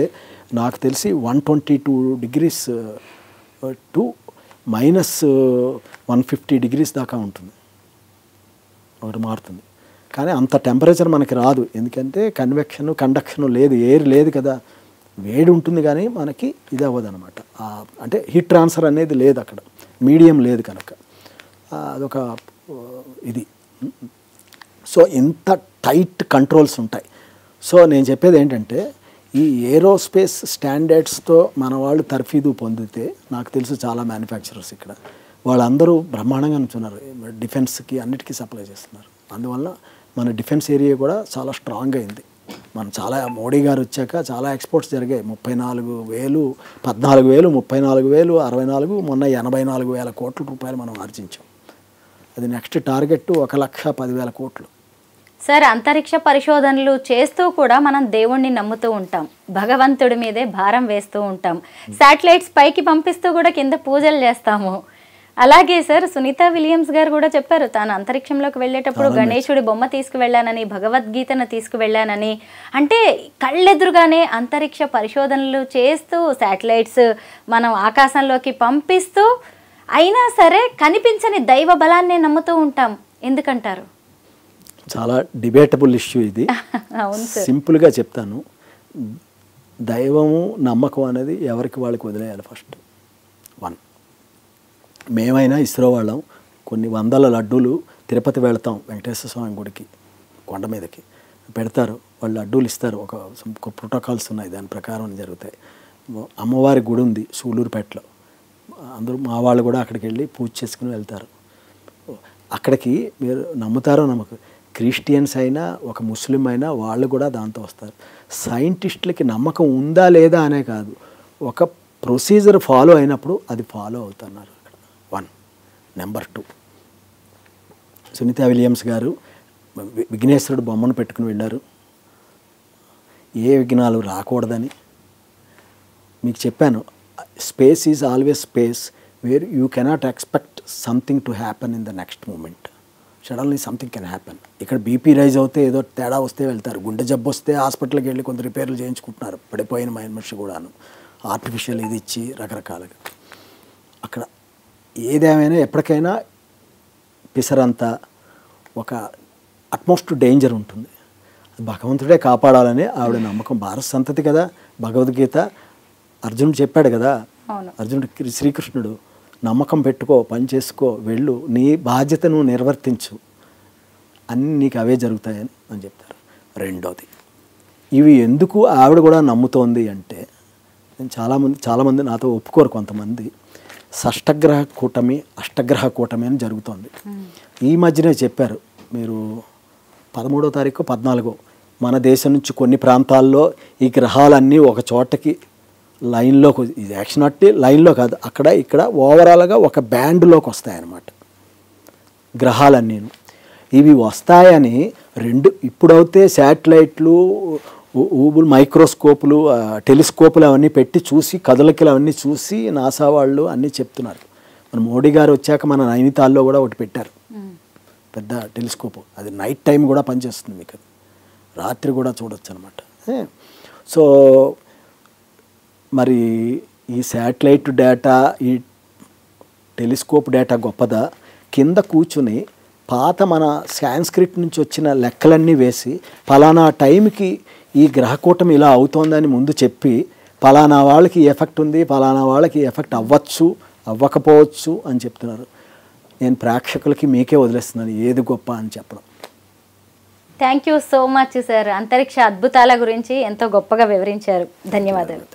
నాకు తెలిసి 122 degrees టు -150 degrees దాకా ఉంటుంది, ఒకటి మారుతుంది. కానీ అంత టెంపరేచర్ మనకి రాదు, ఎందుకంటే కన్వెక్షన్ కండక్షన్ లేదు, ఎయిర్ లేదు కదా. వేడి ఉంటుంది కానీ మనకి ఇది అవ్వదు అనమాట. అంటే హీట్ ట్రాన్స్ఫర్ అనేది లేదు అక్కడ, మీడియం లేదు కనుక అదొక ఇది. సో ఇంత టైట్ కంట్రోల్స్ ఉంటాయి. సో నేను చెప్పేది ఏంటంటే ఈ ఏరోస్పేస్ స్టాండర్డ్స్తో మన వాళ్ళు తర్ఫీదు పొందితే నాకు తెలుసు చాలా మ్యానుఫ్యాక్చరర్స్ ఇక్కడ వాళ్ళందరూ బ్రహ్మాండంగా ఉంటున్నారు, డిఫెన్స్కి అన్నిటికీ సప్లై చేస్తున్నారు. అందువల్ల మన డిఫెన్స్ ఏరియా కూడా చాలా స్ట్రాంగ్ అయింది. మనం చాలా మోడీ గారు వచ్చాక చాలా ఎక్స్పోర్ట్స్ జరిగాయి. 34,000, 14,000, 34,000, 64, మొన్న 84,000 కోట్ల రూపాయలు మనం ఆర్జించాం. అది నెక్స్ట్ టార్గెట్ 1,10,000 కోట్లు. సార్, అంతరిక్ష పరిశోధనలు చేస్తూ కూడా మనం దేవుణ్ణి నమ్ముతూ ఉంటాం, భగవంతుడి మీదే భారం వేస్తూ ఉంటాం, శాటిలైట్స్ పైకి పంపిస్తూ కూడా కింద పూజలు చేస్తాము. అలాగే సార్, సునీత విలియమ్స్ గారు కూడా చెప్పారు తాను అంతరిక్షంలోకి వెళ్ళేటప్పుడు గణేశుడి బొమ్మ తీసుకువెళ్ళానని, భగవద్గీతను తీసుకువెళ్ళానని. అంటే కళ్ళెదురుగానే అంతరిక్ష పరిశోధనలు చేస్తూ శాటిలైట్స్ మనం ఆకాశంలోకి పంపిస్తూ అయినా సరే కనిపించని దైవ బలాన్నే నమ్ముతూ ఉంటాం, ఎందుకంటారు? చాలా డిబేటబుల్ ఇష్యూ ఇది. సింపుల్గా చెప్తాను, దైవము నమ్మకం అనేది ఎవరికి వాళ్ళకి వదిలేయాలి. ఫస్ట్ 1, మేమైనా ఇస్రో వాళ్ళం కొన్ని 100 లడ్డూలు తిరుపతి వెళ్తాం, వెంకటేశ్వర స్వామి గుడికి కొండ మీదకి పెడతారు, వాళ్ళు లడ్డూలు ఇస్తారు. ఒక ప్రోటోకాల్స్ ఉన్నాయి, దాని ప్రకారం జరుగుతాయి. అమ్మవారి గుడి ఉంది సూలూరుపేటలో, అందరూ మా వాళ్ళు కూడా అక్కడికి వెళ్ళి పూజ చేసుకుని వెళ్తారు. అక్కడికి మీరు నమ్ముతారో నమ్మకం, క్రిస్టియన్స్ అయినా ఒక ముస్లిం అయినా వాళ్ళు కూడా దాంతో వస్తారు. సైంటిస్టులకి నమ్మకం ఉందా లేదా అనే కాదు, ఒక ప్రొసీజర్ ఫాలో అయినప్పుడు అది ఫాలో అవుతున్నారు అక్కడ. 1. నెంబర్ 2, సునీత విలియమ్స్ గారు విఘ్నేశ్వరుడు బొమ్మను పెట్టుకుని వెళ్ళారు, ఏ విఘ్నాలు రాకూడదని. మీకు చెప్పాను, space is always space where you cannot expect something to happen in the next moment. Suddenly something can happen. ఇక్కడ బీపీ రైజ్ అవుతే ఏదో తేడా వస్తే వెళ్తారు, గుండె జబ్బు వస్తే హాస్పిటల్కి వెళ్ళి కొంత రిపేర్లు చేయించుకుంటున్నారు, పడిపోయిన మనిషి కూడాను ఆర్టిఫిషియల్ ఇది ఇచ్చి రకరకాలుగా. అక్కడ ఏదేమైనా ఎప్పటికైనా పిసరంత ఒక అట్మోస్ట్ డేంజర్ ఉంటుంది. భగవంతుడే కాపాడాలని ఆవిడ నమ్మకం. భారత సంతతి కదా, భగవద్గీత అర్జునుడు చెప్పాడు కదా, అర్జునుడు శ్రీకృష్ణుడు నమ్మకం పెట్టుకో, పని చేసుకో, వెళ్ళు, నీ బాధ్యత నువ్వు నిర్వర్తించు, అన్నీ నీకు అవే జరుగుతాయని అని చెప్తారు. రెండోది, ఇవి ఎందుకు ఆవిడ కూడా నమ్ముతోంది అంటే, నేను చాలామంది నాతో ఒప్పుకోరు కొంతమంది, షష్టగ్రహ కూటమి అష్టగ్రహ కూటమి అని జరుగుతోంది. ఈ మధ్యనే చెప్పారు మీరు 13వ తారీఖు 14 మన దేశం నుంచి కొన్ని ప్రాంతాల్లో ఈ గ్రహాలన్నీ ఒక చోటకి లైన్లోకి, ఇది యాక్షన్ అట్టి లైన్లో కాదు, అక్కడ ఇక్కడ ఓవరాల్గా ఒక బ్యాండ్లోకి వస్తాయన్నమాట గ్రహాలన్నీ. ఇవి వస్తాయని ఇప్పుడైతే శాటిలైట్లు, మైక్రోస్కోపులు, టెలిస్కోపులు అవన్నీ పెట్టి చూసి, కదలికలు అవన్నీ చూసి నాసా వాళ్ళు అన్నీ చెప్తున్నారు. మన మోడీ గారు వచ్చాక మన నైనితాల్లో కూడా ఒకటి పెట్టారు, పెద్ద టెలిస్కోపు. అది నైట్ టైం కూడా పనిచేస్తుంది, మీకు రాత్రి కూడా చూడొచ్చు అనమాట. సో మరి ఈ శాటిలైట్ డేటా, ఈ టెలిస్కోప్ డేటా గొప్పదా? కింద కూర్చుని పాత మన సాంస్క్రిట్ నుంచి వచ్చిన లెక్కలన్నీ వేసి ఫలానా టైంకి ఈ గ్రహకూటమి ఇలా అవుతోందని ముందు చెప్పి, ఫలానా వాళ్ళకి ఈ ఎఫెక్ట్ ఉంది, ఫలానా వాళ్ళకి ఎఫెక్ట్ అవ్వచ్చు, అవ్వకపోవచ్చు అని చెప్తున్నారు. నేను ప్రేక్షకులకి మీకే వదిలేస్తున్నాను ఏది గొప్ప అని చెప్పడం. Thank you so much sir. అంతరిక్ష అద్భుతాల గురించి ఎంతో గొప్పగా వివరించారు. ధన్యవాదాలు.